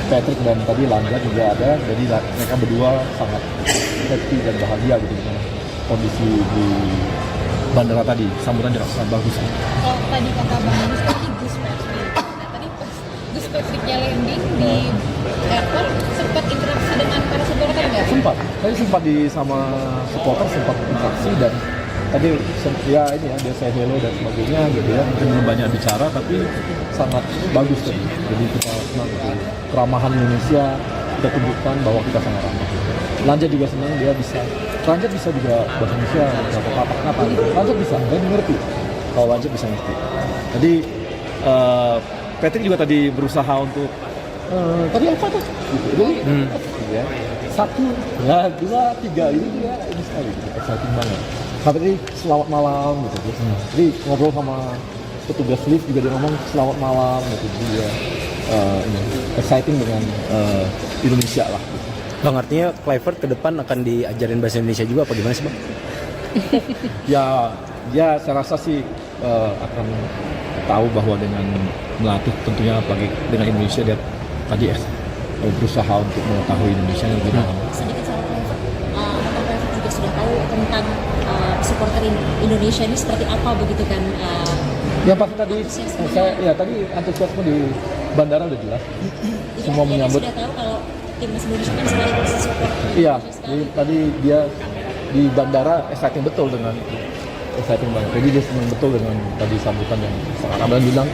Patrick dan tadi Landa juga ada, jadi mereka berdua sangat happy dan bahagia gitu dengan kondisi di bandara tadi. Sambutan juga sangat bagus. Kalau tadi kata Bang Gus tadi Gus Patrick. Nah tadi pas Gus Patricknya landing di airport, sempat interaksi dengan para supporter nggak? Sempat sama supporter, sempat interaksi, dan tadi ya ini ya, dia say hello dan sebagainya gitu ya. Mungkin belum banyak bicara tapi sangat bagus tadi. Jadi kita senang gitu. Keramahan Indonesia kita tunjukkan bahwa kita sangat ramah. Lanjut juga senang, dia bisa juga bahasa Indonesia, beberapa kata-kata gitu. Lanjut bisa, dia mengerti. Kalau Lanjut bisa ngerti. Jadi Patrick juga tadi berusaha untuk tadi apa tuh? Gitu. Ya. 1, 2, 3 ini sekali, exciting banget. Tadi selamat malam gitu. Jadi ngobrol sama petugas lift juga dia ngomong selamat malam gitu. Jadi dia exciting dengan Indonesia lah. Gitu. Bang, artinya Kluivert ke depan akan diajarin bahasa Indonesia juga apa gimana sih, Bang? Ya saya rasa sih akan tahu bahwa dengan melatih tentunya apalagi dengan Indonesia, dia tadi berusaha untuk mengetahui Indonesia yang lebih dalam. Sedikit soal Kluivert, apakah Kluivert juga sudah tahu tentang supporter Indonesia ini seperti apa begitu kan? Ya pasti tadi tadi antusiasme di bandara udah jelas. Semua menyambut. Sudah tahu kalau timnas Indonesia kan sekaligus support. Iya, jadi tadi dia di bandara exciting betul dengan exciting banget. Jadi dia senang betul dengan tadi sambutan yang sangat ramah, dan bilang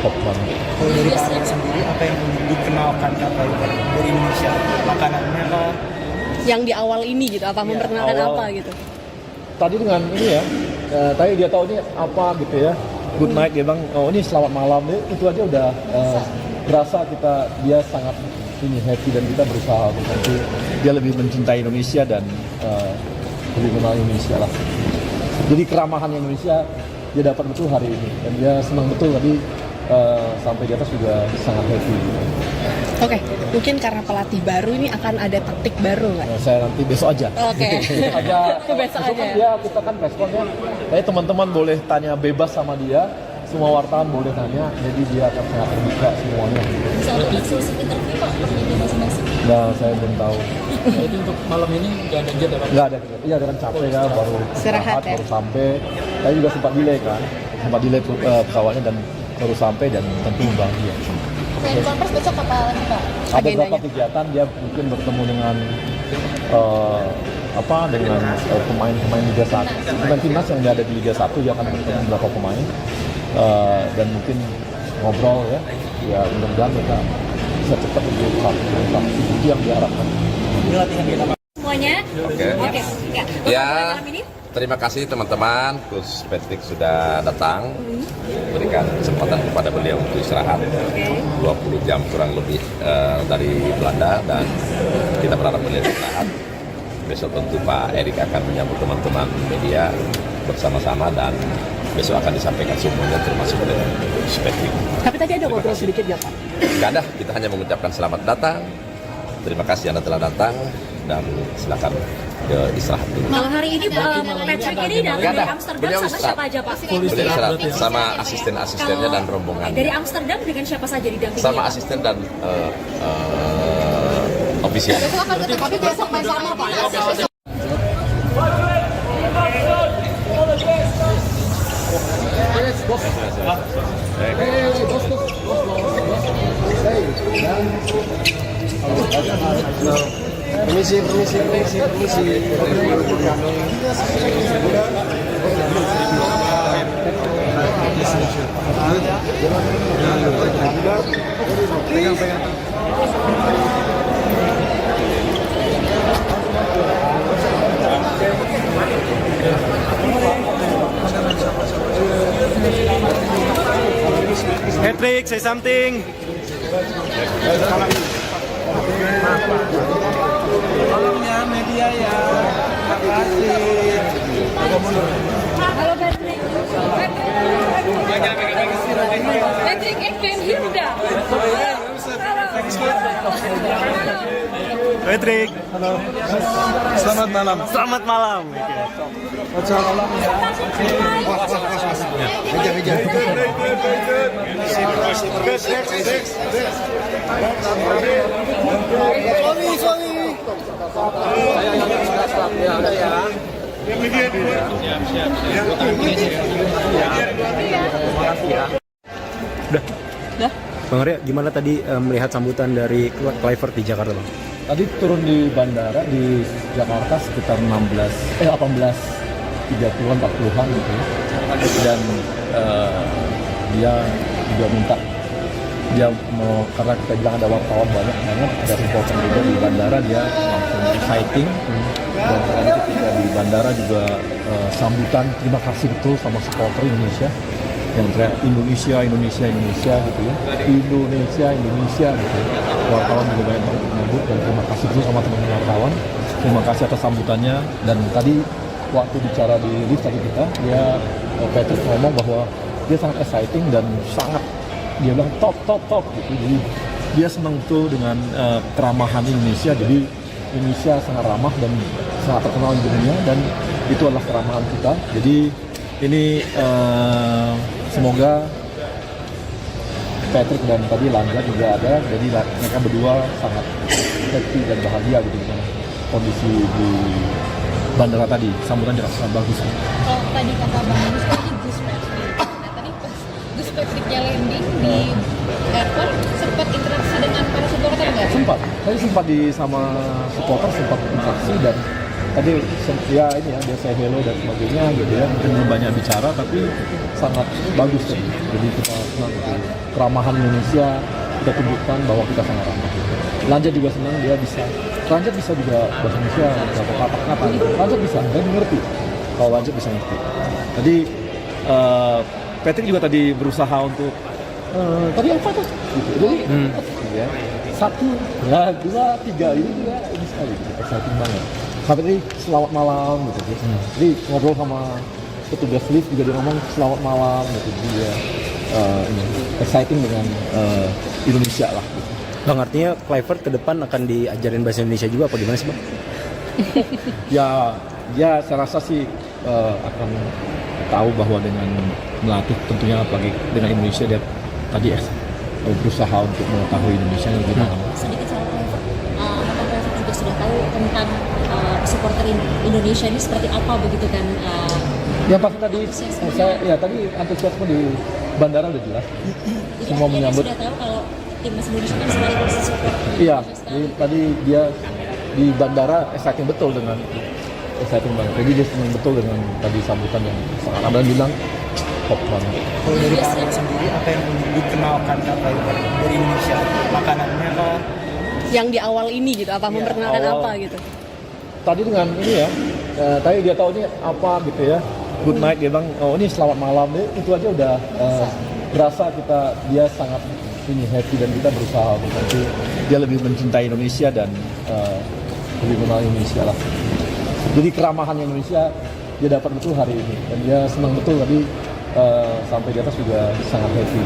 top banget. Kalau dari Pak Arya sendiri, apa yang dikenalkan dari Indonesia? Makanannya kah? Yang di awal ini gitu, apa memperkenalkan awal. apa gitu? Tadi dengan ini ya, tadi dia tahu ini apa gitu ya, good night, dia bilang oh ini selamat malam, itu aja udah berasa dia sangat ini happy, dan kita berusaha untuk nanti dia lebih mencintai Indonesia dan lebih mengenal Indonesia lah. Jadi keramahan Indonesia dia dapat betul hari ini, dan dia senang betul tadi sampai di atas juga sangat happy. Oke, mungkin karena pelatih baru ini akan ada taktik baru nggak? Saya nanti besok aja. Oke. Besok aja. Kan dia, kita kan preskon ya. Jadi teman-teman boleh tanya bebas sama dia. Semua wartawan boleh tanya. Jadi dia akan sangat terbuka semuanya. Bisa untuk eksklusif interview Pak, pertanyaan masing-masing. Nah, saya belum tahu. Jadi untuk malam ini nggak ada jeda, Pak? Nggak ada. Iya, dengan capek ya, baru Istirahat ya. baru sampai. Saya juga sempat delay kan. Sempat delay pesawatnya dan baru sampai, dan tentu bahagia. Selain konferensi besok apa lagi Pak? Ada beberapa kegiatan, dia mungkin bertemu dengan dengan pemain-pemain Liga 1, pemain timnas yang ada di Liga 1, dia akan bertemu beberapa pemain dan mungkin ngobrol ya mudah-mudahan mereka bisa cepat untuk itu yang diharapkan. Ini latihan kita Semuanya. Oke. Ya. Ya, Malam ini terima kasih teman-teman. Coach Patrick sudah datang, berikan kesempatan kepada beliau untuk istirahat 20 jam kurang lebih dari Belanda, dan kita berharap beliau istirahat. Besok tentu Pak Erik akan menyambut teman-teman media bersama-sama, dan besok akan disampaikan semuanya termasuk dengan Coach Patrick. Tapi tadi ada ngobrol sedikit ya Pak? Nggak ada, kita hanya mengucapkan selamat datang. Terima kasih Anda telah datang, dan silakan ke istirahat dulu. malam hari ini Patrick ini datang Nggak ada. dari Amsterdam Beliau sama istirahat. siapa aja Pak? Beliau istirahat sama asisten-asistennya dan rombongannya. Dari Amsterdam dengan siapa saja didampingi? Sama asisten dan ofisial. Tapi besok main sama Pak. Permisi. Patrick, say something. Tolong ya media ya. Terima kasih. Halo Patrick. Patrick and Ben Hilda. Patrick, Selamat malam. selamat malam. Bang Arya, gimana tadi melihat sambutan dari Kluivert di Jakarta, Bang? Tadi turun di bandara di Jakarta sekitar 18.30-an 40-an gitu ya. Dan dia juga minta, dia mau, karena kita bilang ada wartawan banyak ada reporter juga di bandara, dia langsung exciting. Dan tadi ketika di bandara juga sambutan terima kasih betul sama supporter Indonesia yang teriak Indonesia gitu ya, Indonesia gitu ya. Wartawan juga banyak banget menyambut, dan terima kasih dulu sama teman-teman wartawan, terima kasih atas sambutannya. Dan tadi waktu bicara di lift tadi kita, Patrick ngomong bahwa dia sangat exciting dan sangat, dia bilang top gitu. Jadi dia senang betul dengan keramahan Indonesia. Jadi Indonesia sangat ramah dan sangat terkenal di dunia, dan itu adalah keramahan kita. Jadi ini semoga Patrick dan tadi Landa juga ada, jadi mereka berdua sangat happy dan bahagia gitu dengan kondisi di bandara tadi. Sambutan juga sangat bagus. Kalau tadi kata Bang Yunus tadi Gus Patrick. Nah tadi pas Gus Patricknya landing di airport, sempat interaksi dengan para supporter nggak? Tadi sempat sama supporter, sempat interaksi, dan tadi dia say hello dan sebagainya gitu ya. Mungkin belum banyak bicara, tapi sangat bagus tadi. Jadi kita senang gitu. Keramahan Indonesia kita tunjukkan bahwa kita sangat ramah gitu. Lanjut juga senang, dia bisa juga bahasa Indonesia, beberapa kata-kata gitu. Lanjut bisa, dan ngerti. Kalau Lanjut bisa ngerti. Tadi Patrick juga tadi berusaha untuk tadi apa tuh? Gitu. Jadi ya, 1, 2, 3 ini sekali gitu. Exciting banget. Sampai tadi selamat malam gitu. Jadi ngobrol sama petugas lift juga dia ngomong selamat malam gitu. Dia exciting dengan Indonesia lah gitu. Bang, artinya Kluivert ke depan akan diajarin bahasa Indonesia juga apa gimana sih, Bang? Ya saya rasa sih akan tahu bahwa dengan melatih tentunya, apalagi dengan Indonesia, dia tadi berusaha untuk mengetahui Indonesia yang lebih dalam. Sedikit soal Kluivert. Apakah Kluivert juga sudah tahu tentang supporter Indonesia ini seperti apa begitu kan? Ya pasti tadi tadi antusiasme di bandara udah jelas. Semua menyambut. Sudah tahu kalau timnas Indonesia kan sekaligus support. Iya, jadi tadi dia di bandara exciting betul dengan exciting banget. Jadi dia senang betul dengan tadi sambutan yang sangat ada bilang top banget. Kalau dari Pak Arya sendiri, apa yang dikenalkan dari Indonesia? Makanannya kah? Yang di awal ini gitu, apa Iya, memperkenalkan awal. apa gitu? Tadi dengan ini ya, tadi dia tahu ini apa gitu ya. Good night, dia bilang, oh ini selamat malam. Itu aja udah berasa dia sangat ini happy dan kita berusaha untuk nanti dia lebih mencintai Indonesia dan lebih mengenal Indonesia lah. Jadi keramahan Indonesia dia dapat betul hari ini dan dia senang betul tadi sampai di atas juga sangat happy.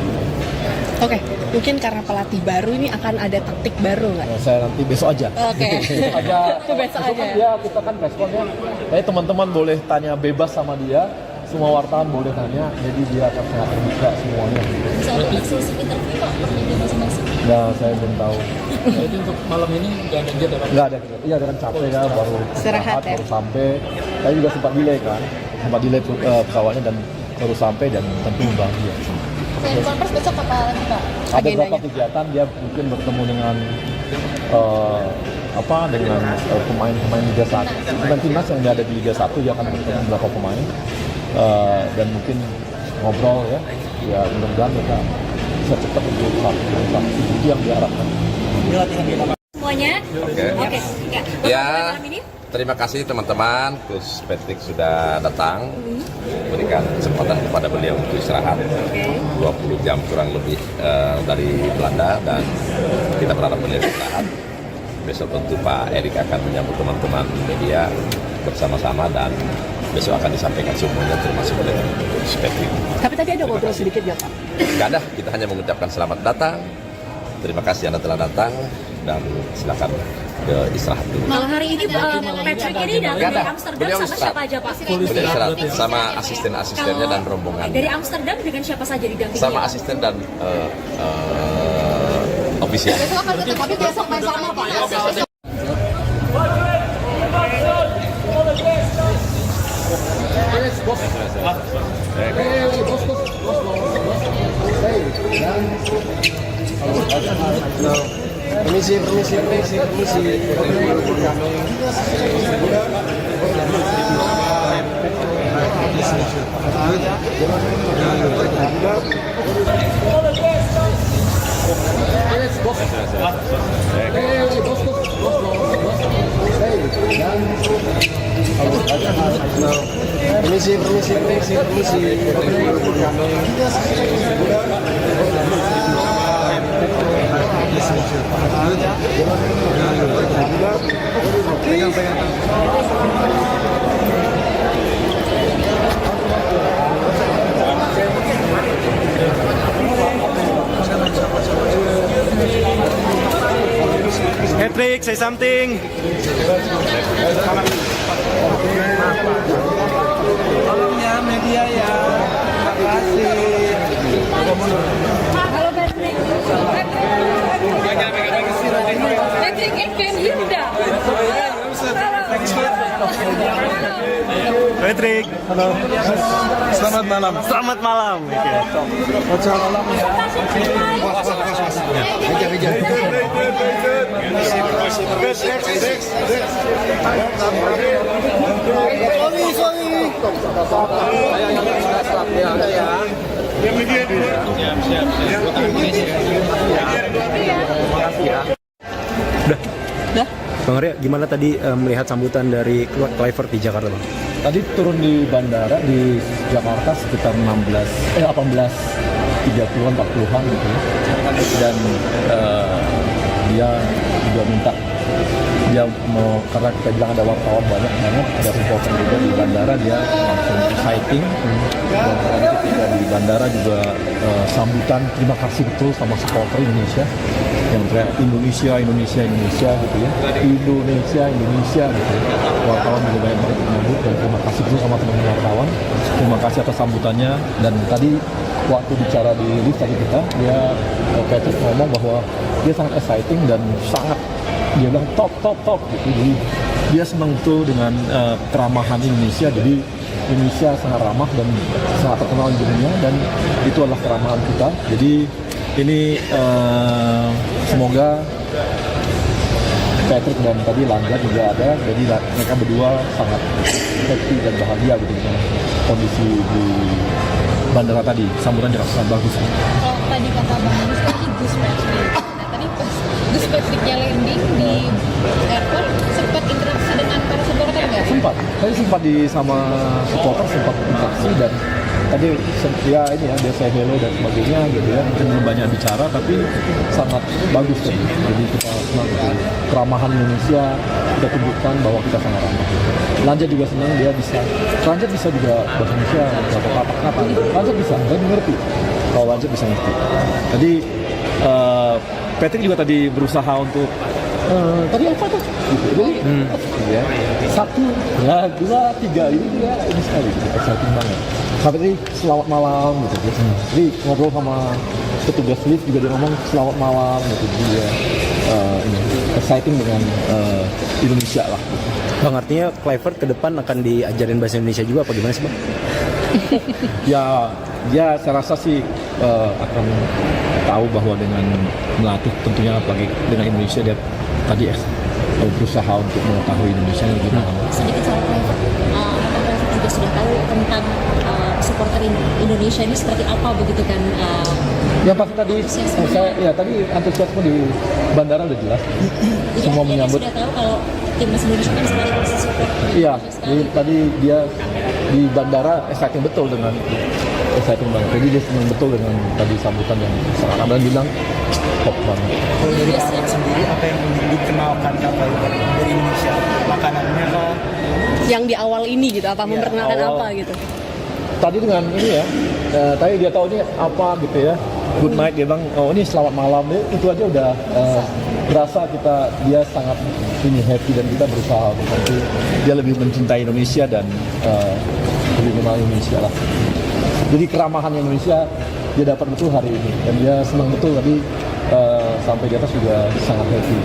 Oke, mungkin karena pelatih baru ini akan ada taktik baru nggak? Saya nanti besok aja. Oke. Itu Besok aja. Kan dia kita kan responnya. Jadi teman-teman boleh tanya bebas sama dia. Semua wartawan boleh tanya, jadi dia akan sangat terbuka semuanya. Bisa ada eksklusif interview Pak per media masing-masing. Ya, saya belum tahu. Jadi untuk malam ini nggak ada jet ya Pak? Nggak ada, iya dengan capek kan, baru Istirahat ya? baru sampai. Saya juga sempat delay kan, pesawatnya dan baru sampai dan tentu bahagia. Selain konvers besok apa lagi Pak? Ada Agendanya. beberapa kegiatan dia mungkin bertemu dengan pemain-pemain Liga 1, dengan timnas yang ada di Liga 1 dia akan bertemu beberapa pemain dan mungkin ngobrol ya mudah-mudahan mereka bisa cepat untuk satu itu yang diharapkan. Ini latihan pertama. Semuanya? Oke. Ya. Ya, Malam ini? terima kasih teman-teman. Coach Patrick sudah datang, berikan kesempatan kepada beliau untuk istirahat. 20 jam kurang lebih dari Belanda dan kita berharap beliau istirahat. Besok tentu Pak Erik akan menyambut teman-teman media bersama-sama dan besok akan disampaikan semuanya termasuk oleh Coach Patrick. Tapi tadi ada ngobrol sedikit ya Pak? Nggak ada, kita hanya mengucapkan selamat datang. Terima kasih Anda telah datang dan silakan istirahat dulu. Kalau hari ini Patrick ini datang Nggak ada. dari Amsterdam Beliau sama istirahat. siapa aja Pak? Beliau istirahat sama asisten-asistennya dan rombongan. Dari Amsterdam dengan siapa saja didampingi? Sama asisten dan ofisial. Besok akan ketemu tapi besok main sama Pak. Permisi. Patrick, say something. Tolong ya media ya. Terima kasih. Halo Patrick. Patrick and Ken Hilda. Patrick. Halo. Selamat malam. Selamat malam. Dah? Bang Arya, gimana tadi melihat sambutan dari Kluivert di Jakarta, Bang? Tadi turun di bandara di Jakarta sekitar 18:30-an 40-an gitu ya. Dan dia juga minta karena kita bilang ada wartawan banyak ada reporter juga di bandara, dia langsung exciting dan ketika di bandara juga sambutan terima kasih betul sama supporter Indonesia yang teriak Indonesia gitu ya, Indonesia gitu ya. Wartawan juga banyak banget menyambut dan terima kasih betul sama teman-teman wartawan, terima kasih atas sambutannya. Dan tadi waktu bicara di lift tadi dia Patrick ngomong bahwa dia sangat exciting dan dia bilang top gitu. Jadi dia senang tuh dengan keramahan Indonesia. Jadi Indonesia sangat ramah dan sangat terkenal di dunia dan itu adalah keramahan kita. Jadi ini semoga Patrick dan tadi Langga juga ada, jadi mereka berdua sangat happy dan bahagia gitu dengan kondisi di bandara tadi. Sambutan jarak sangat bagus. Kalau tadi kata Bang Gus tadi Gus Patrick. Nah tadi pas Gus Patricknya landing di airport sempat interaksi dengan para supporter nggak? Tadi sempat sama supporter sempat interaksi dan tadi ya ini ya dia say hello dan sebagainya gitu ya, mungkin belum banyak bicara tapi sangat bagus tadi. Jadi kita senang gitu. Keramahan Indonesia kita tunjukkan bahwa kita sangat ramah. Lanjut juga senang dia bisa juga bahasa Indonesia beberapa kata-kata. Lanjut bisa, dia mengerti. Kalau Lanjut bisa ngerti. Tadi Patrick juga tadi berusaha untuk tadi apa tuh? Gitu. Jadi ya, 1, ya 2, 3 ini sekali gitu, exciting banget. Sampai tadi selamat malam gitu. Jadi ngobrol sama petugas lift juga dia ngomong selamat malam gitu. Jadi ya, ini exciting dengan Indonesia lah. Gitu. Bang, artinya Kluivert ke depan akan diajarin bahasa Indonesia juga apa gimana sih Bang? Ya saya rasa sih akan tahu bahwa dengan melatih tentunya apalagi dengan Indonesia dia tadi berusaha untuk mengetahui Indonesia lebih paham. Sedikit soal Kluivert, apakah Kluivert juga sudah tahu tentang supporter Indonesia ini seperti apa begitu kan? Ya pasti tadi tadi antusiasme di bandara udah jelas. Semua menyambut. Sudah tahu kalau timnas Indonesia kan selalu support. Iya, tadi dia di bandara exciting betul dengan exciting banget. Jadi dia senang betul dengan tadi sambutan yang sangat ramah dan bilang top banget. Kalau dari Pak sendiri apa yang dikenalkan dari Indonesia, makanannya kah? Yang di awal ini gitu, apa memperkenalkan awal. apa gitu? Tadi dengan ini ya, tadi dia tahu ini apa gitu ya, good night dia bilang, oh ini selamat malam, itu aja udah berasa dia sangat ini happy dan kita berusaha untuk nanti dia lebih mencintai Indonesia dan lebih mengenal Indonesia lah. Jadi keramahan Indonesia dia dapat betul hari ini dan dia senang betul tadi sampai di atas juga sangat happy.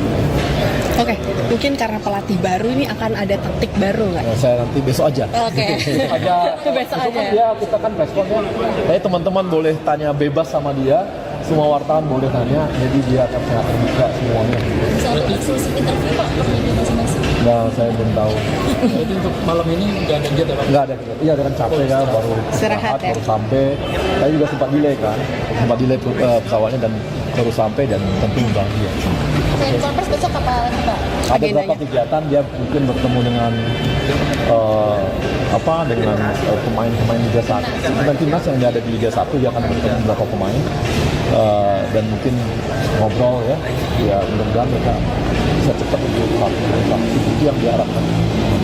Oke, mungkin karena pelatih baru ini akan ada taktik baru nggak? Nah, saya nanti besok aja. Oke. Besok aja. Kan dia kita kan preskon ya. Jadi teman-teman boleh tanya bebas sama dia. Semua wartawan boleh tanya. Jadi dia akan sangat terbuka semuanya. Soal sesi interview Pak, masing-masing. Nah, saya belum tahu. Jadi untuk malam ini nggak ada kegiatan Pak? Nggak ada. Iya, dengan capek kan baru Istirahat ya? baru sampai. Saya juga sempat delay kan. Sempat delay pesawatnya dan baru sampai dan tentu bahagia. Oke, konferensi besok apa lagi Pak? Ada beberapa kegiatan dia mungkin bertemu dengan dengan pemain-pemain Liga 1 dan timnas yang ada di Liga 1 dia akan bertemu beberapa pemain dan mungkin ngobrol ya mudah-mudahan mereka bisa cepat untuk satu itu yang diharapkan.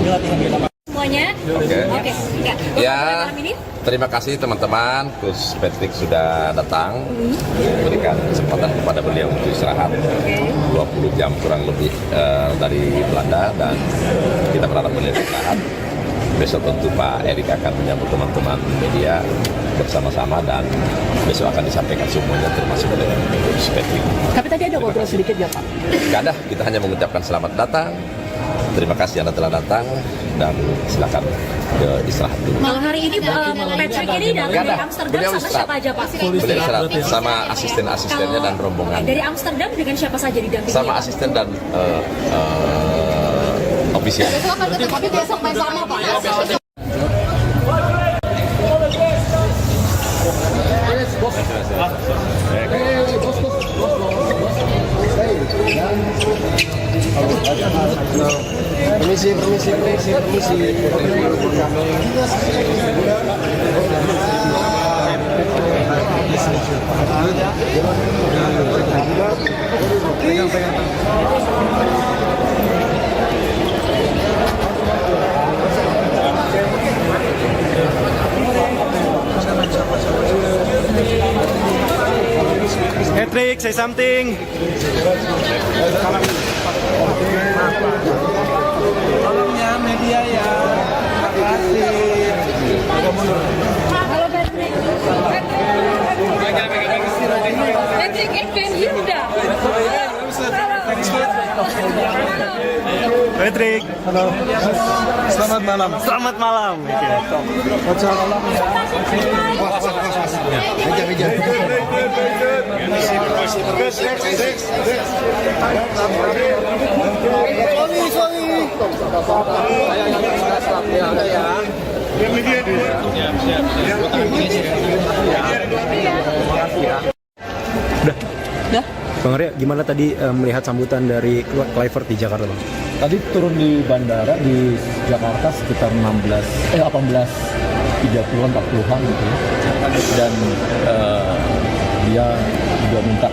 Ini latihan kita Pak. Semuanya? Oke. Ya, terima kasih teman-teman. Gus Patrick sudah datang, berikan kesempatan kepada beliau untuk istirahat 20 jam kurang lebih dari Belanda dan kita berharap beliau istirahat. Besok tentu Pak Erik akan menyambut teman-teman media bersama-sama dan besok akan disampaikan semuanya termasuk dengan Gus Patrick. Tapi tadi ada ngobrol sedikit ya Pak? Gak ada, kita hanya mengucapkan selamat datang. Terima kasih Anda telah datang dan silakan istirahat dulu. Malam hari ini Patrick ini datang dari Amsterdam Beliau sama istirahat. siapa aja Pak? Beliau istirahat sama asisten-asistennya dan rombongan. Dari Amsterdam dengan siapa saja didampingi? Sama asisten dan ofisial. Besok akan ketemu, tapi besok main sama Pak. Permisi. Patrick, say something. Tolong ya media ya. Terima kasih. Halo Patrick. Patrick and Ben Hilda. Patrick. Patrick. Halo. Selamat malam. Selamat malam. Dah. Bang Arya, gimana tadi melihat sambutan dari Kluivert di Jakarta, Bang? Tadi turun di bandara di Jakarta sekitar 18:30-an 40-an gitu ya. Dan dia juga minta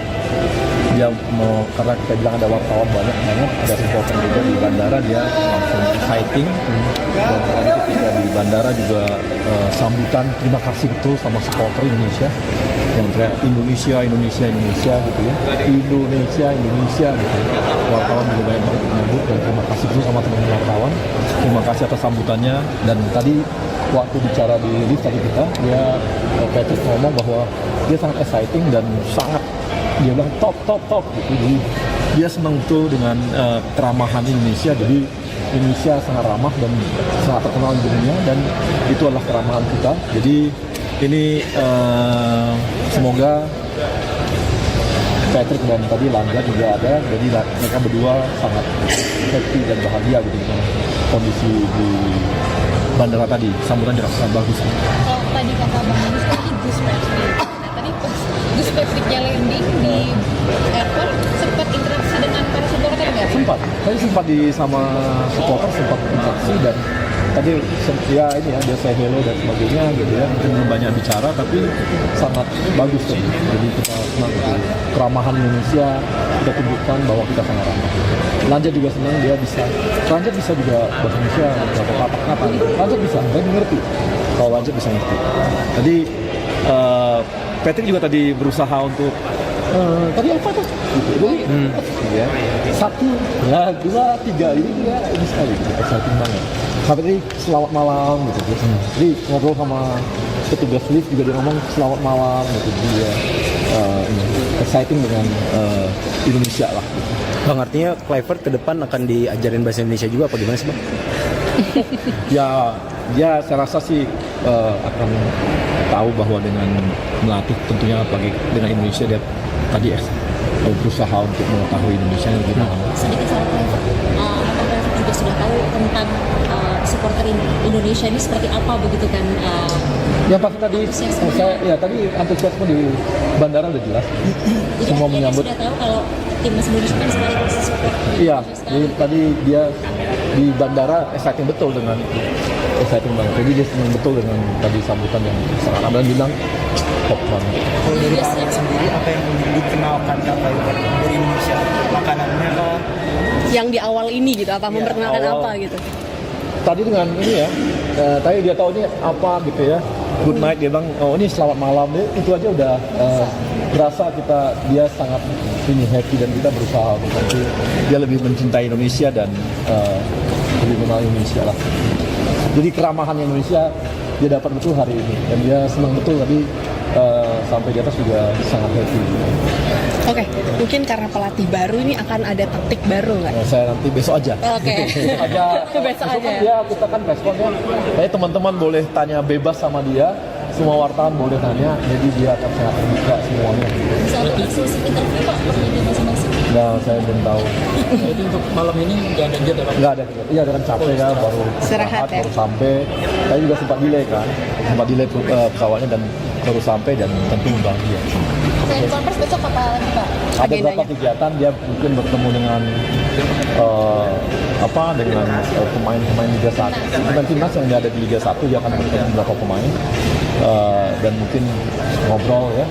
dia mau, karena kita bilang ada wartawan banyak ada supporter juga di bandara, dia langsung exciting. Dan tadi ketika di bandara juga sambutan terima kasih betul sama supporter Indonesia yang teriak Indonesia gitu ya, Indonesia gitu ya. Wartawan juga banyak banget menyambut dan terima kasih dulu sama teman-teman wartawan, terima kasih atas sambutannya. Dan tadi waktu bicara di lift tadi dia Patrick ngomong bahwa dia sangat exciting dan sangat, dia bilang top gitu. Jadi dia senang betul dengan keramahan Indonesia. Jadi Indonesia sangat ramah dan sangat terkenal di dunia, dan itu adalah keramahan kita. Jadi ini semoga Patrick dan tadi Landa juga ada, jadi mereka berdua sangat happy dan bahagia gitu dengan kondisi di bandara tadi. Sambutan juga sangat bagus. Kalau tadi kata Bang Yunus tadi Gus Patrick. Nah, tadi pas Gus Patricknya landing di airport, sempat interaksi dengan para supporter nggak? Sempat sama supporter, sempat interaksi, dan tadi ya ini ya, dia say hello dan sebagainya gitu ya, mungkin belum banyak bicara tapi sangat bagus tadi. Jadi kita senang gitu. Keramahan Indonesia kita tunjukkan bahwa kita sangat ramah. Lanjut juga senang, dia bisa juga bahasa Indonesia beberapa kata-kata. Lanjut bisa, dan ngerti. Kalau Lanjut bisa ngerti. Tadi Patrick juga tadi berusaha untuk tadi apa tuh? Gitu. Ya. 1, ya 2, 3 ini sekali gitu. Exciting banget. Sampai tadi selamat malam gitu. Jadi ngobrol sama petugas lift juga dia ngomong selamat malam gitu. Dia exciting dengan Indonesia lah. Bang, artinya Kluivert ke depan akan diajarin bahasa Indonesia juga apa gimana sih, Bang? Ya saya rasa sih akan tahu bahwa dengan melatih tentunya apalagi dengan Indonesia, dia tadi berusaha untuk mengetahui Indonesia yang lebih paham. Sedikit soal Kluivert, apakah Kluivert juga sudah tahu tentang supporter Indonesia ini seperti apa begitu kan? Yang pasti tadi tadi antusiasme di bandara udah jelas. Semua menyambut. Sudah tahu kalau timnas Indonesia kan sekaligus support. Iya, jadi tadi dia di bandara exciting betul dengan exciting banget. Jadi dia senang betul dengan tadi sambutan yang sangat ramai, dan bilang top banget. Kalau dari Pak sendiri, apa yang dikenalkan Kluivert dari Indonesia? Makanannya kah? Yang di awal ini gitu, apa memperkenalkan awal. apa gitu? Tadi dengan ini ya, tadi dia tahu ini apa gitu ya, good night, dia bilang oh ini selamat malam, itu aja udah berasa dia sangat ini happy, dan kita berusaha untuk nanti dia lebih mencintai Indonesia dan lebih mengenal Indonesia lah. Jadi keramahan Indonesia dia dapat betul hari ini, dan dia senang betul tadi sampai di atas juga sangat happy. Oke, mungkin karena pelatih baru ini akan ada taktik baru nggak? Saya nanti besok aja. Oke. Besok aja. Ya kita kan responnya. Jadi teman-teman boleh tanya bebas sama dia. Semua wartawan boleh tanya. Jadi dia akan sangat terbuka semuanya. Soal eksklusif interview Pak, pertanyaan masing-masing. Nah, saya belum tahu. Jadi untuk malam ini nggak ada jadwal. Nggak ada. Iya, dengan capek kan, baru Istirahat ya. baru sampai. Saya juga sempat delay kan. Sempat delay pesawatnya dan baru sampai, dan tentu bahagia. Selain konferensi besok apa lagi Pak? Ada beberapa kegiatan, dia mungkin bertemu dengan pemain-pemain Liga 1, pemain timnas yang ada di Liga 1, dia akan bertemu beberapa pemain dan mungkin ngobrol ya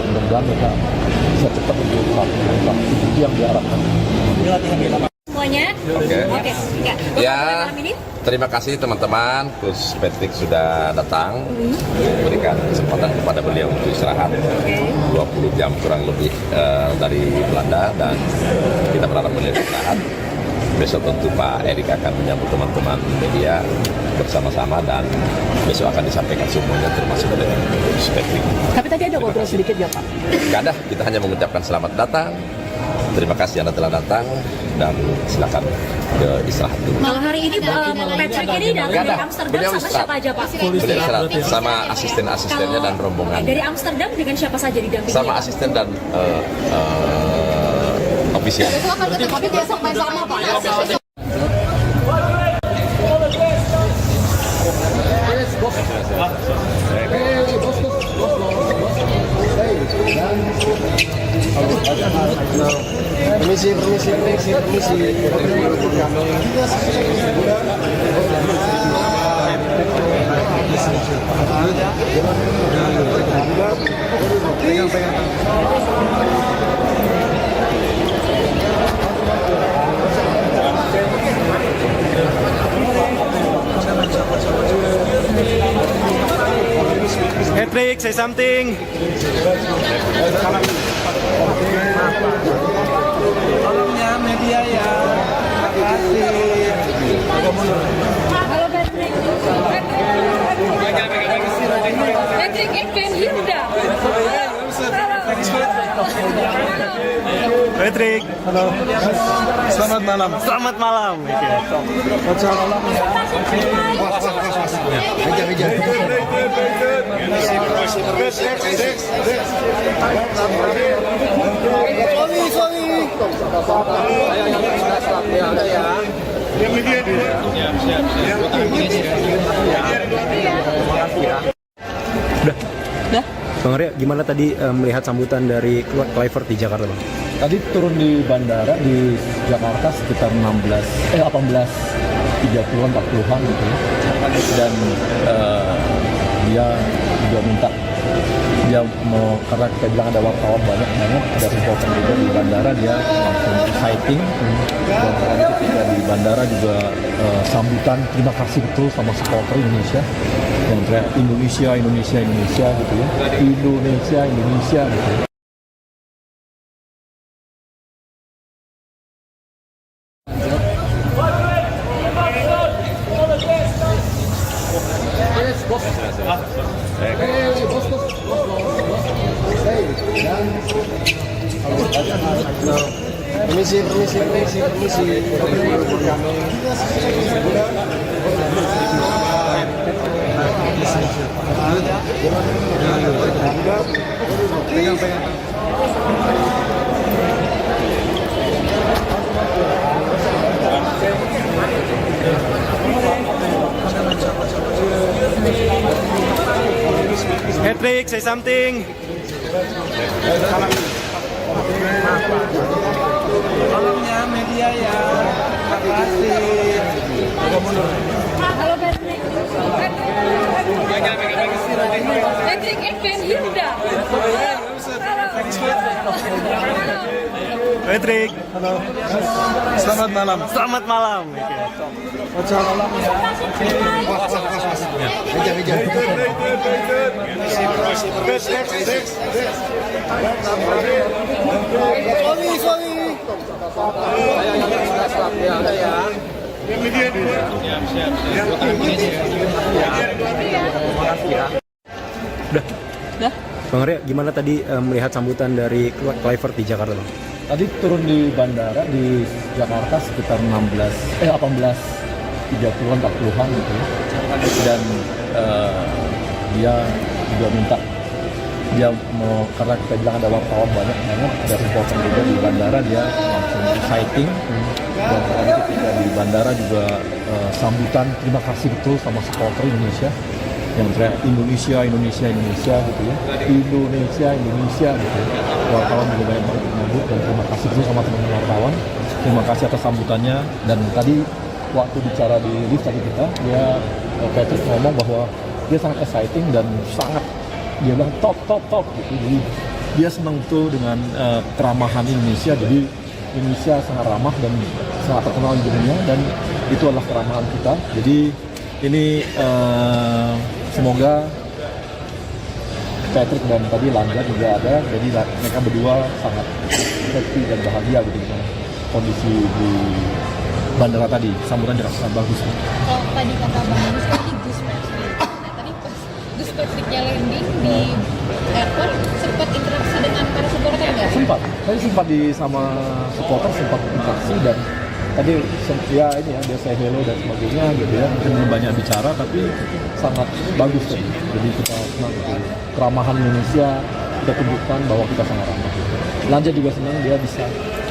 mudah-mudahan mereka bisa cepat untuk itu yang diharapkan. Semuanya? Oke. Ya, terima kasih teman-teman. Gus Patrick sudah datang, berikan kesempatan kepada beliau untuk istirahat 20 jam kurang lebih dari Belanda, dan kita berharap beliau istirahat. Besok tentu Pak Erik akan menyambut teman-teman media bersama-sama, dan besok akan disampaikan semuanya termasuk dengan Gus Patrick. Tapi tadi ada ngobrol sedikit ya Pak? Nggak ada, kita hanya mengucapkan selamat datang, Terima kasih Anda telah datang dan silakan ke istirahat dulu. Kalau hari ini Patrick ini datang dari Amsterdam Beliau sama istirahat. siapa aja Pak? Beliau istirahat sama asisten-asistennya dan rombongan. Dari Amsterdam dengan siapa saja didampingi? Sama asisten dan ofisial. Besok akan ketemu besok bersama Pak. Permisi. Patrick, say something. Tolong ya media ya. Terima kasih. Halo Patrick. Patrick and Hilda. Patrick, Selamat malam. selamat malam. Udah. Bang Arya, gimana tadi melihat sambutan dari Kluivert di Jakarta, Bang? Tadi turun di bandara di Jakarta sekitar 18:30-an 40-an gitu ya. Dan dia juga minta dia mau, karena kita bilang ada wartawan banyak ada supporter juga di bandara, dia langsung exciting. Dan ketika di bandara juga sambutan terima kasih betul sama supporter Indonesia yang teriak Indonesia gitu ya, Indonesia gitu ya. Permisi. Patrick, say something. Tolong ya media ya. Terima kasih. Halo Patrick. Patrick and Hilda. Patrick, Selamat malam. selamat malam. Udah. Bang Arya, gimana tadi melihat sambutan dari Kluivert di Jakarta, Bang? Tadi turun di bandara di Jakarta sekitar 18:30-an 40-an gitu ya. Dan dia juga minta dia mau, karena kita bilang ada wartawan banyak ada supporter juga di bandara, dia langsung exciting. Dan ketika di bandara juga sambutan terima kasih betul sama supporter Indonesia yang teriak Indonesia gitu ya, Indonesia gitu ya. Wartawan juga banyak banget menyambut, dan terima kasih dulu sama teman-teman wartawan, terima kasih atas sambutannya. Dan tadi waktu bicara di lift tadi kita, dia Patrick ngomong bahwa dia sangat exciting dan sangat, dia bilang top gitu. Jadi dia senang tuh dengan keramahan Indonesia. Jadi Indonesia sangat ramah dan sangat terkenal di dunia, dan itu adalah keramahan kita. Jadi ini semoga Patrick dan tadi Langga juga ada, jadi mereka berdua sangat happy dan bahagia gitu dengan kondisi di bandara tadi. Sambutan juga sangat bagus. Kalau tadi kata Bang Gus tadi Gus Patrick. Nah tadi pas Gus Patricknya landing di airport sempat interaksi dengan para supporter nggak? Sempat, saya sempat sama supporter sempat interaksi dan tadi ya ini ya dia saya hello dan sebagainya gitu ya, mungkin banyak bicara tapi sangat bagus tadi. Jadi kita senang gitu. Keramahan Indonesia kita tunjukkan bahwa kita sangat ramah. Lanjut juga senang dia bisa.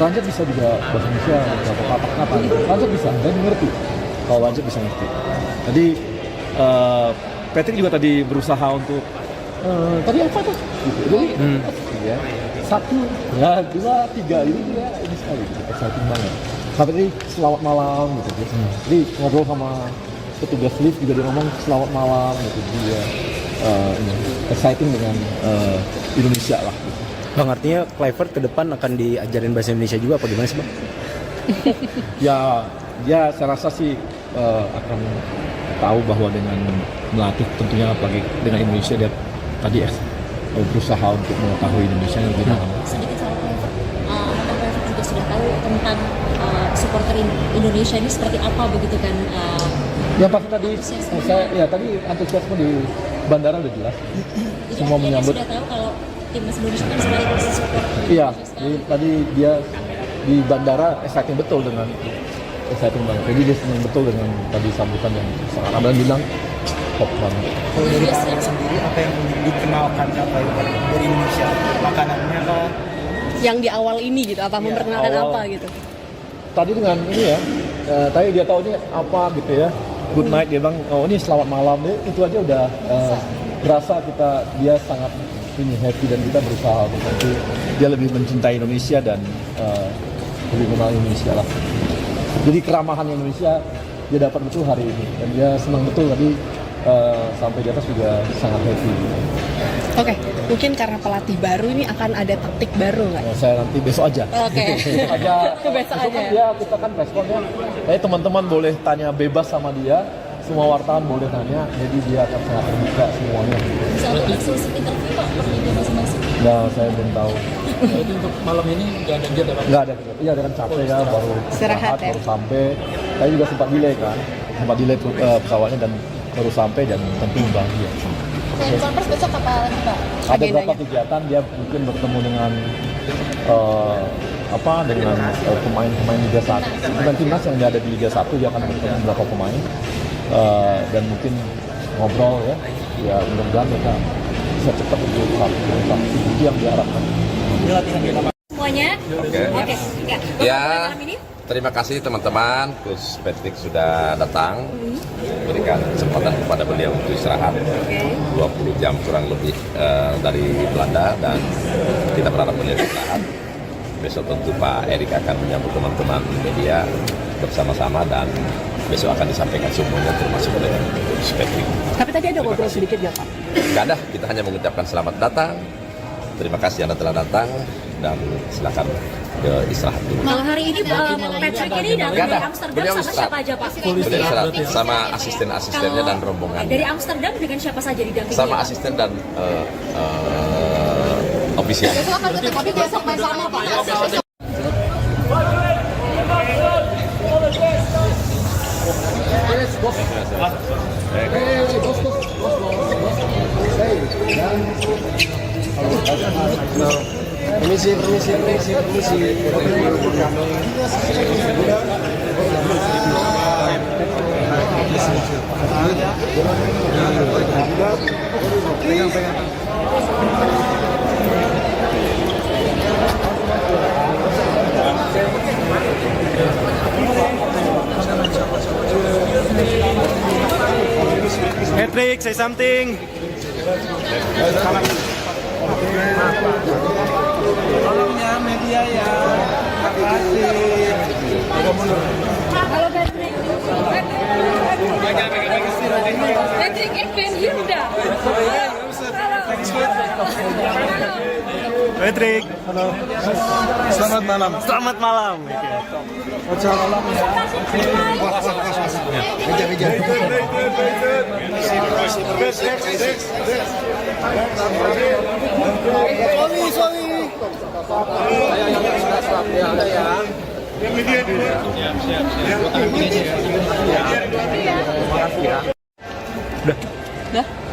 Lanjut bisa juga bahasa Indonesia beberapa kata-kata. Lanjut bisa dan mengerti. Kalau Lanjut bisa ngerti. Tadi Patrick juga tadi berusaha untuk tadi apa tuh? Gitu. Jadi ya, 1, ya 2, 3 ini sekali gitu. Exciting banget. Sampai tadi selamat malam gitu. Jadi ngobrol sama petugas lift juga dia ngomong selamat malam gitu. Dia ini exciting dengan Indonesia lah. Gitu. Bang, artinya Kluivert ke depan akan diajarin bahasa Indonesia juga apa gimana sih Bang? Ya saya rasa sih akan tahu bahwa dengan melatih tentunya apalagi dengan Indonesia dia tadi berusaha untuk mengetahui Indonesia yang lebih dalam. Sedikit soal Kluivert, apakah Kluivert juga sudah tahu tentang supporter Indonesia ini seperti apa begitu kan? Ya pasti tadi tadi antusiasme di bandara udah jelas. Semua menyambut. Sudah tahu kalau timnas Indonesia kan sebagai support. Iya, tadi dia di bandara exciting betul dengan exciting banget. Jadi dia senang betul dengan tadi sambutan yang sangat abang bilang top banget. Kalau dari Pak Arya sendiri, apa yang dikenalkan dari Indonesia? Makanannya kah? Yang di awal ini gitu, apa memperkenalkan awal. apa gitu? Tadi dengan ini ya, tadi dia tahu ini apa gitu ya. Good night dia bilang, oh ini selamat malam. Itu aja udah berasa dia sangat ini happy dan kita berusaha untuk nanti dia lebih mencintai Indonesia dan lebih mengenal Indonesia lah. Jadi keramahan Indonesia dia dapat betul hari ini dan dia senang betul tadi sampai di atas juga sangat happy. Oke, mungkin karena pelatih baru ini akan ada taktik baru nggak? Ya, saya nanti besok aja. Oke. Besok aja. Besok aja. Kan dia kita kan responnya. Teman-teman boleh tanya bebas sama dia. Semua wartawan boleh tanya. Jadi dia akan sangat terbuka semuanya. Bisa untuk eksklusif interview Pak, pertanyaan masing-masing. Nah, saya belum tahu. Jadi untuk malam ini nggak ada kegiatan? Nggak ada. Iya, dengan capek ya, baru Istirahat ya. baru sampai. Saya juga sempat delay kan. Sempat delay pesawatnya dan baru sampai dan tentu bahagia. Konferensi besok apa lagi Pak? Ada Agendanya. beberapa kegiatan dia mungkin bertemu dengan dengan pemain-pemain Liga 1 dengan timnas yang ada di Liga 1 dia akan bertemu beberapa pemain dan mungkin ngobrol ya mudah-mudahan mereka bisa cepat untuk satu itu yang diharapkan. Ini latihan kita Pak. Semuanya? Oke. Ya, terima kasih teman-teman. Coach Patrick sudah datang, berikan kesempatan kepada beliau untuk istirahat 20 jam kurang lebih dari Belanda dan kita berharap beliau istirahat. Besok tentu Pak Erik akan menyambut teman-teman media bersama-sama dan besok akan disampaikan semuanya termasuk dengan Coach Patrick. Tapi tadi ada ngobrol sedikit nggak Pak? Nggak ada, kita hanya mengucapkan selamat datang. Terima kasih Anda telah datang dan silakan istirahat dulu. Kalau hari ini Patrick ini datang Nggak ada, dari Amsterdam beliau sama istirahat. siapa aja Pak? Beliau istirahat sama asisten-asistennya dan rombongan. Dari Amsterdam dengan siapa saja didampingi? Sama asisten dan ofisial. Besok akan ketemu, tapi besok main sama Pak. Permisi. Patrick, say something. Tolong ya media ya. Terima kasih. Halo Patrick. Patrick, ik ben Hilda. Patrick. Halo. Selamat malam. Selamat malam. Udah.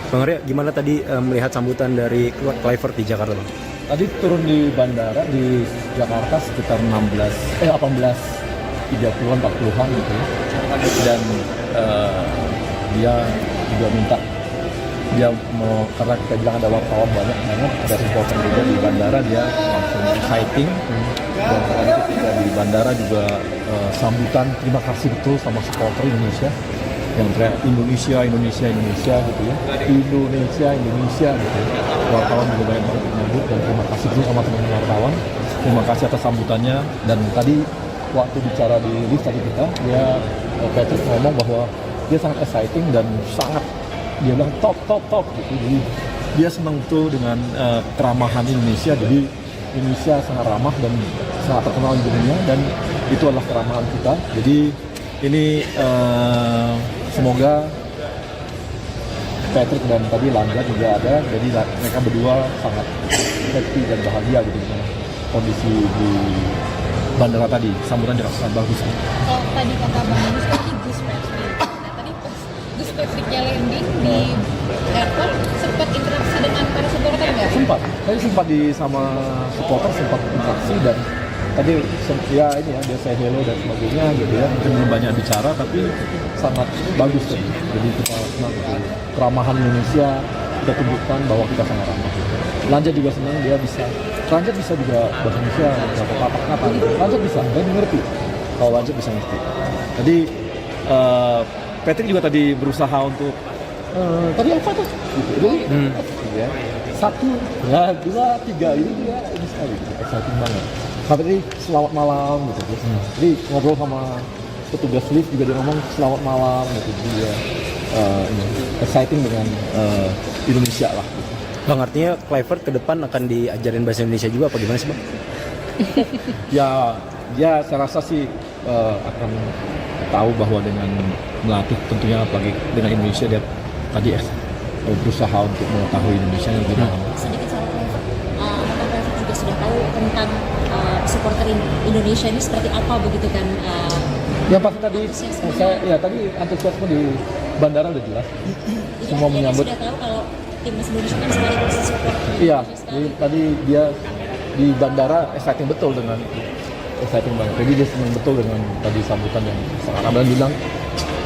Bang Arya, gimana tadi melihat sambutan dari Kluivert di Jakarta, Bang? Tadi turun di bandara di Jakarta sekitar 18.30-an 40-an gitu ya. Dan dia juga minta karena kita bilang ada wartawan banyak, ada reporter juga di bandara, dia langsung exciting. Dan tadi ketika di bandara juga sambutan terima kasih betul sama supporter Indonesia yang teriak Indonesia gitu ya, Indonesia gitu ya. Wartawan juga banyak banget menyambut dan terima kasih betul sama teman-teman wartawan, terima kasih atas sambutannya. Dan tadi waktu bicara di lift tadi Patrick ngomong bahwa dia sangat exciting dan dia bilang top gitu. Jadi dia senang betul dengan keramahan Indonesia. Jadi Indonesia sangat ramah dan sangat terkenal di dunia, dan itu adalah keramahan kita. Jadi ini semoga Patrick dan tadi Landa juga ada, jadi mereka berdua sangat happy dan bahagia gitu dengan kondisi di bandara tadi. Sambutan juga sangat bagus. Kalau tadi kata Bang Agus tadi Gus Patrick. Nah tadi pas Gus Patricknya landing di airport, sempat interaksi dengan para supporter nggak? Sempat sama supporter sempat interaksi, dan tadi dia saya hello dan sebagainya gitu ya. Mungkin belum banyak bicara tapi sangat bagus tadi. Jadi kita senang gitu. Keramahan Indonesia kita tunjukkan bahwa kita sangat ramah. Lanjut juga senang, Lanjut bisa juga bahasa Indonesia beberapa kata-kata. Lanjut bisa, dan ngerti. Kalau Lanjut bisa ngerti. Tadi Patrick juga tadi berusaha untuk tadi apa tuh? Jadi, ya. 1, 2, 3 ini sekali, exciting banget. Tadi selamat malam gitu. Jadi ngobrol sama petugas lift juga dia ngomong selamat malam gitu. Jadi dia exciting dengan Indonesia lah. Gitu. Bang, artinya Kluivert ke depan akan diajarin bahasa Indonesia juga apa gimana sih, Bang? Ya saya rasa sih akan tahu bahwa dengan melatih tentunya apalagi dengan Indonesia dia tadi berusaha untuk mengetahui Indonesia yang lebih dalam. Sedikit soal Kluivert, apakah Kluivert juga sudah tahu tentang supporter Indonesia ini seperti apa begitu kan? Yang pasti tadi tadi antusiasme di bandara udah jelas. Semua menyambut. Sudah tahu kalau timnas Indonesia kan sekaligus support. Iya, tadi dia di bandara exciting betul dengan exciting banget. Jadi dia senang betul dengan tadi sambutan yang sangat ramah, dan bilang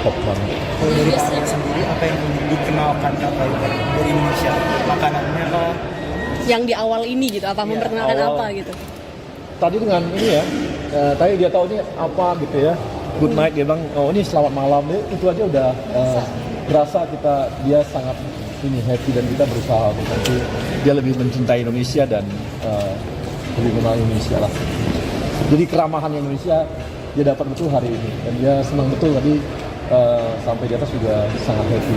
top banget. Kalau dari Pak Arya sendiri, apa yang dikenalkan dari Indonesia? Makanannya kah? Yang di awal ini gitu, apa memperkenalkan awal. apa gitu? Tadi dengan ini ya, tadi dia tahu ini apa gitu ya, good night, dia bilang oh ini selamat malam, itu aja udah berasa dia sangat happy, dan kita berusaha untuk nanti dia lebih mencintai Indonesia dan lebih mengenal Indonesia lah. Jadi keramahan Indonesia dia dapat betul hari ini, dan dia senang betul tadi sampai di atas juga sangat happy.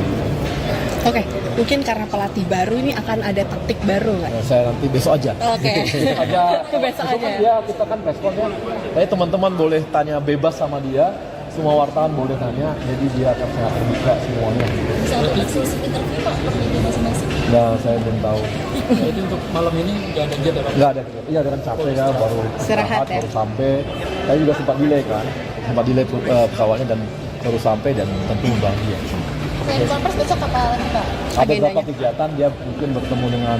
Oke, mungkin karena pelatih baru ini akan ada taktik baru nggak? Saya nanti besok aja. Oke. Besok aja. Ya kita kan responnya. Tapi teman-teman boleh tanya bebas sama dia. Semua wartawan boleh tanya. Jadi dia akan sangat terbuka semuanya. Bisa untuk eksklusif interview Pak, pertanyaan masing-masing. Nah, saya belum tahu. Jadi untuk malam ini nggak ada jeda, Bang? Nggak ada. Iya, dia kan capek ya, baru Istirahat ya. baru sampai. Saya juga sempat delay kan. Sempat delay pesawatnya dan baru sampai, dan tentu bahagia. Selain konvers besok apa lagi Pak? Ada beberapa Agendanya. kegiatan, dia mungkin bertemu dengan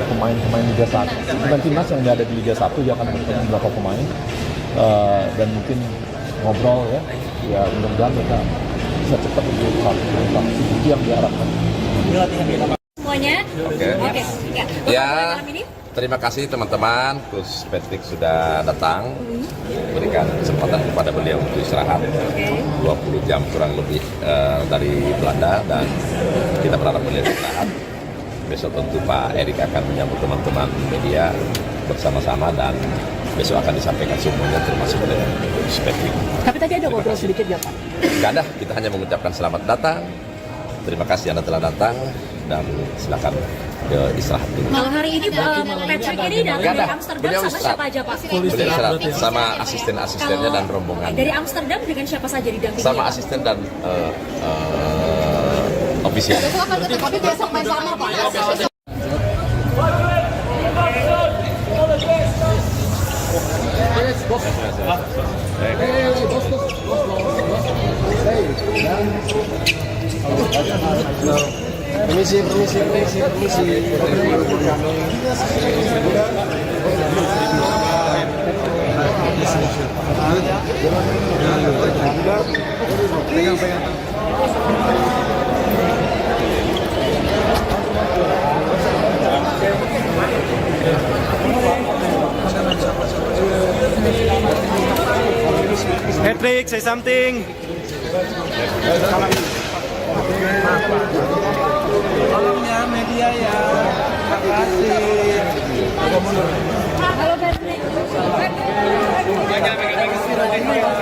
pemain-pemain Liga 1, bukan timnas yang ada di Liga 1, dia akan bertemu beberapa pemain dan mungkin ngobrol ya mudah-mudahan mereka bisa cepat untuk vaksin, itu yang diharapkan. Ini latihan di lapangan. Semuanya? Oke. Ya. Ya, Malam ini? terima kasih teman-teman. Gus Patrick sudah datang, berikan kesempatan kepada beliau untuk istirahat 20 jam kurang lebih dari Belanda, dan kita berharap beliau istirahat. Besok tentu Pak Erik akan menyambut teman-teman media bersama-sama, dan besok akan disampaikan semuanya termasuk dengan Gus Patrick. Tapi tadi ada ngobrol sedikit ya Pak? Nggak ada, kita hanya mengucapkan selamat datang. Terima kasih Anda telah datang, dan silakan ke istirahat dulu. Malam hari ini Patrick ini datang Nggak ada. dari Amsterdam Beliau sama istirahat. siapa aja Pak? Beliau istirahat sama asisten-asistennya dan rombongan. Dari Amsterdam dengan siapa saja didampingi? Sama asisten dan ofisial. Besok akan ketemu besok main sama Pak ya? Hey, Patrick, say something. Tolong ya media ya. Terima kasih. Halo Patrick.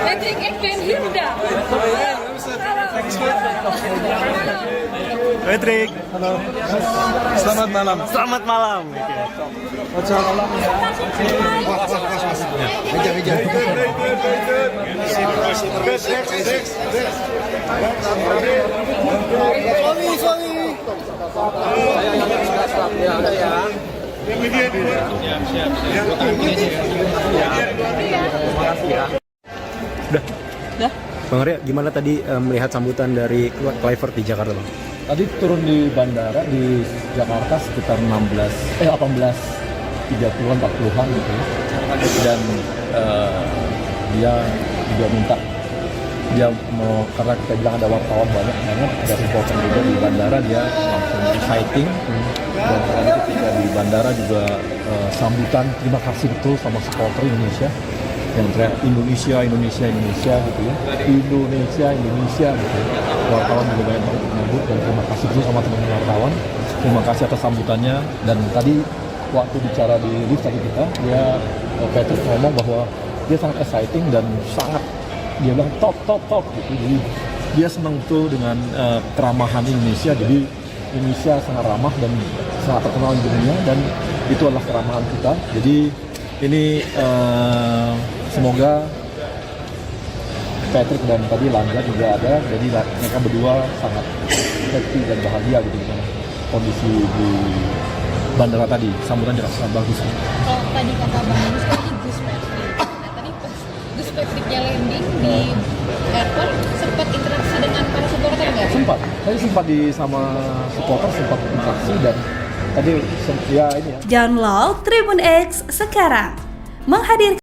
Patrick Ekben Hilda. Patrick, Selamat malam. selamat malam. Udah. Bang Arya, gimana tadi melihat sambutan dari Kluivert di Jakarta, Bang? Tadi turun di bandara di Jakarta sekitar 18:30-an 40-an gitu ya. Dan dia juga minta dia mau, karena kita bilang ada wartawan banyak banget, ada supporter juga di bandara, dia langsung exciting. Dan tadi ketika di bandara juga sambutan terima kasih betul sama supporter Indonesia yang teriak Indonesia gitu ya, Indonesia gitu ya. Wartawan juga banyak banget menyambut, dan terima kasih dulu sama teman-teman wartawan, terima kasih atas sambutannya. Dan tadi waktu bicara di lift tadi kita, Patrick ngomong bahwa dia sangat exciting dan sangat, dia bilang top gitu. Jadi dia senang tuh dengan keramahan Indonesia. Jadi Indonesia sangat ramah dan sangat terkenal di dunia, dan itu adalah keramahan kita. Jadi ini semoga Patrick dan tadi Langga juga ada, jadi mereka berdua sangat happy dan bahagia gitu dengan kondisi di bandara tadi. Sambutan juga sangat bagus. Kalau tadi kata Bang Yunus tadi Gus Patrick. Nah tadi pas Gus Patricknya landing di airport, sempat interaksi dengan para supporter nggak? Sempat, saya sempat sama supporter, sempat interaksi, dan tadi ya ini ya. Download Tribun X sekarang. Menghadirkan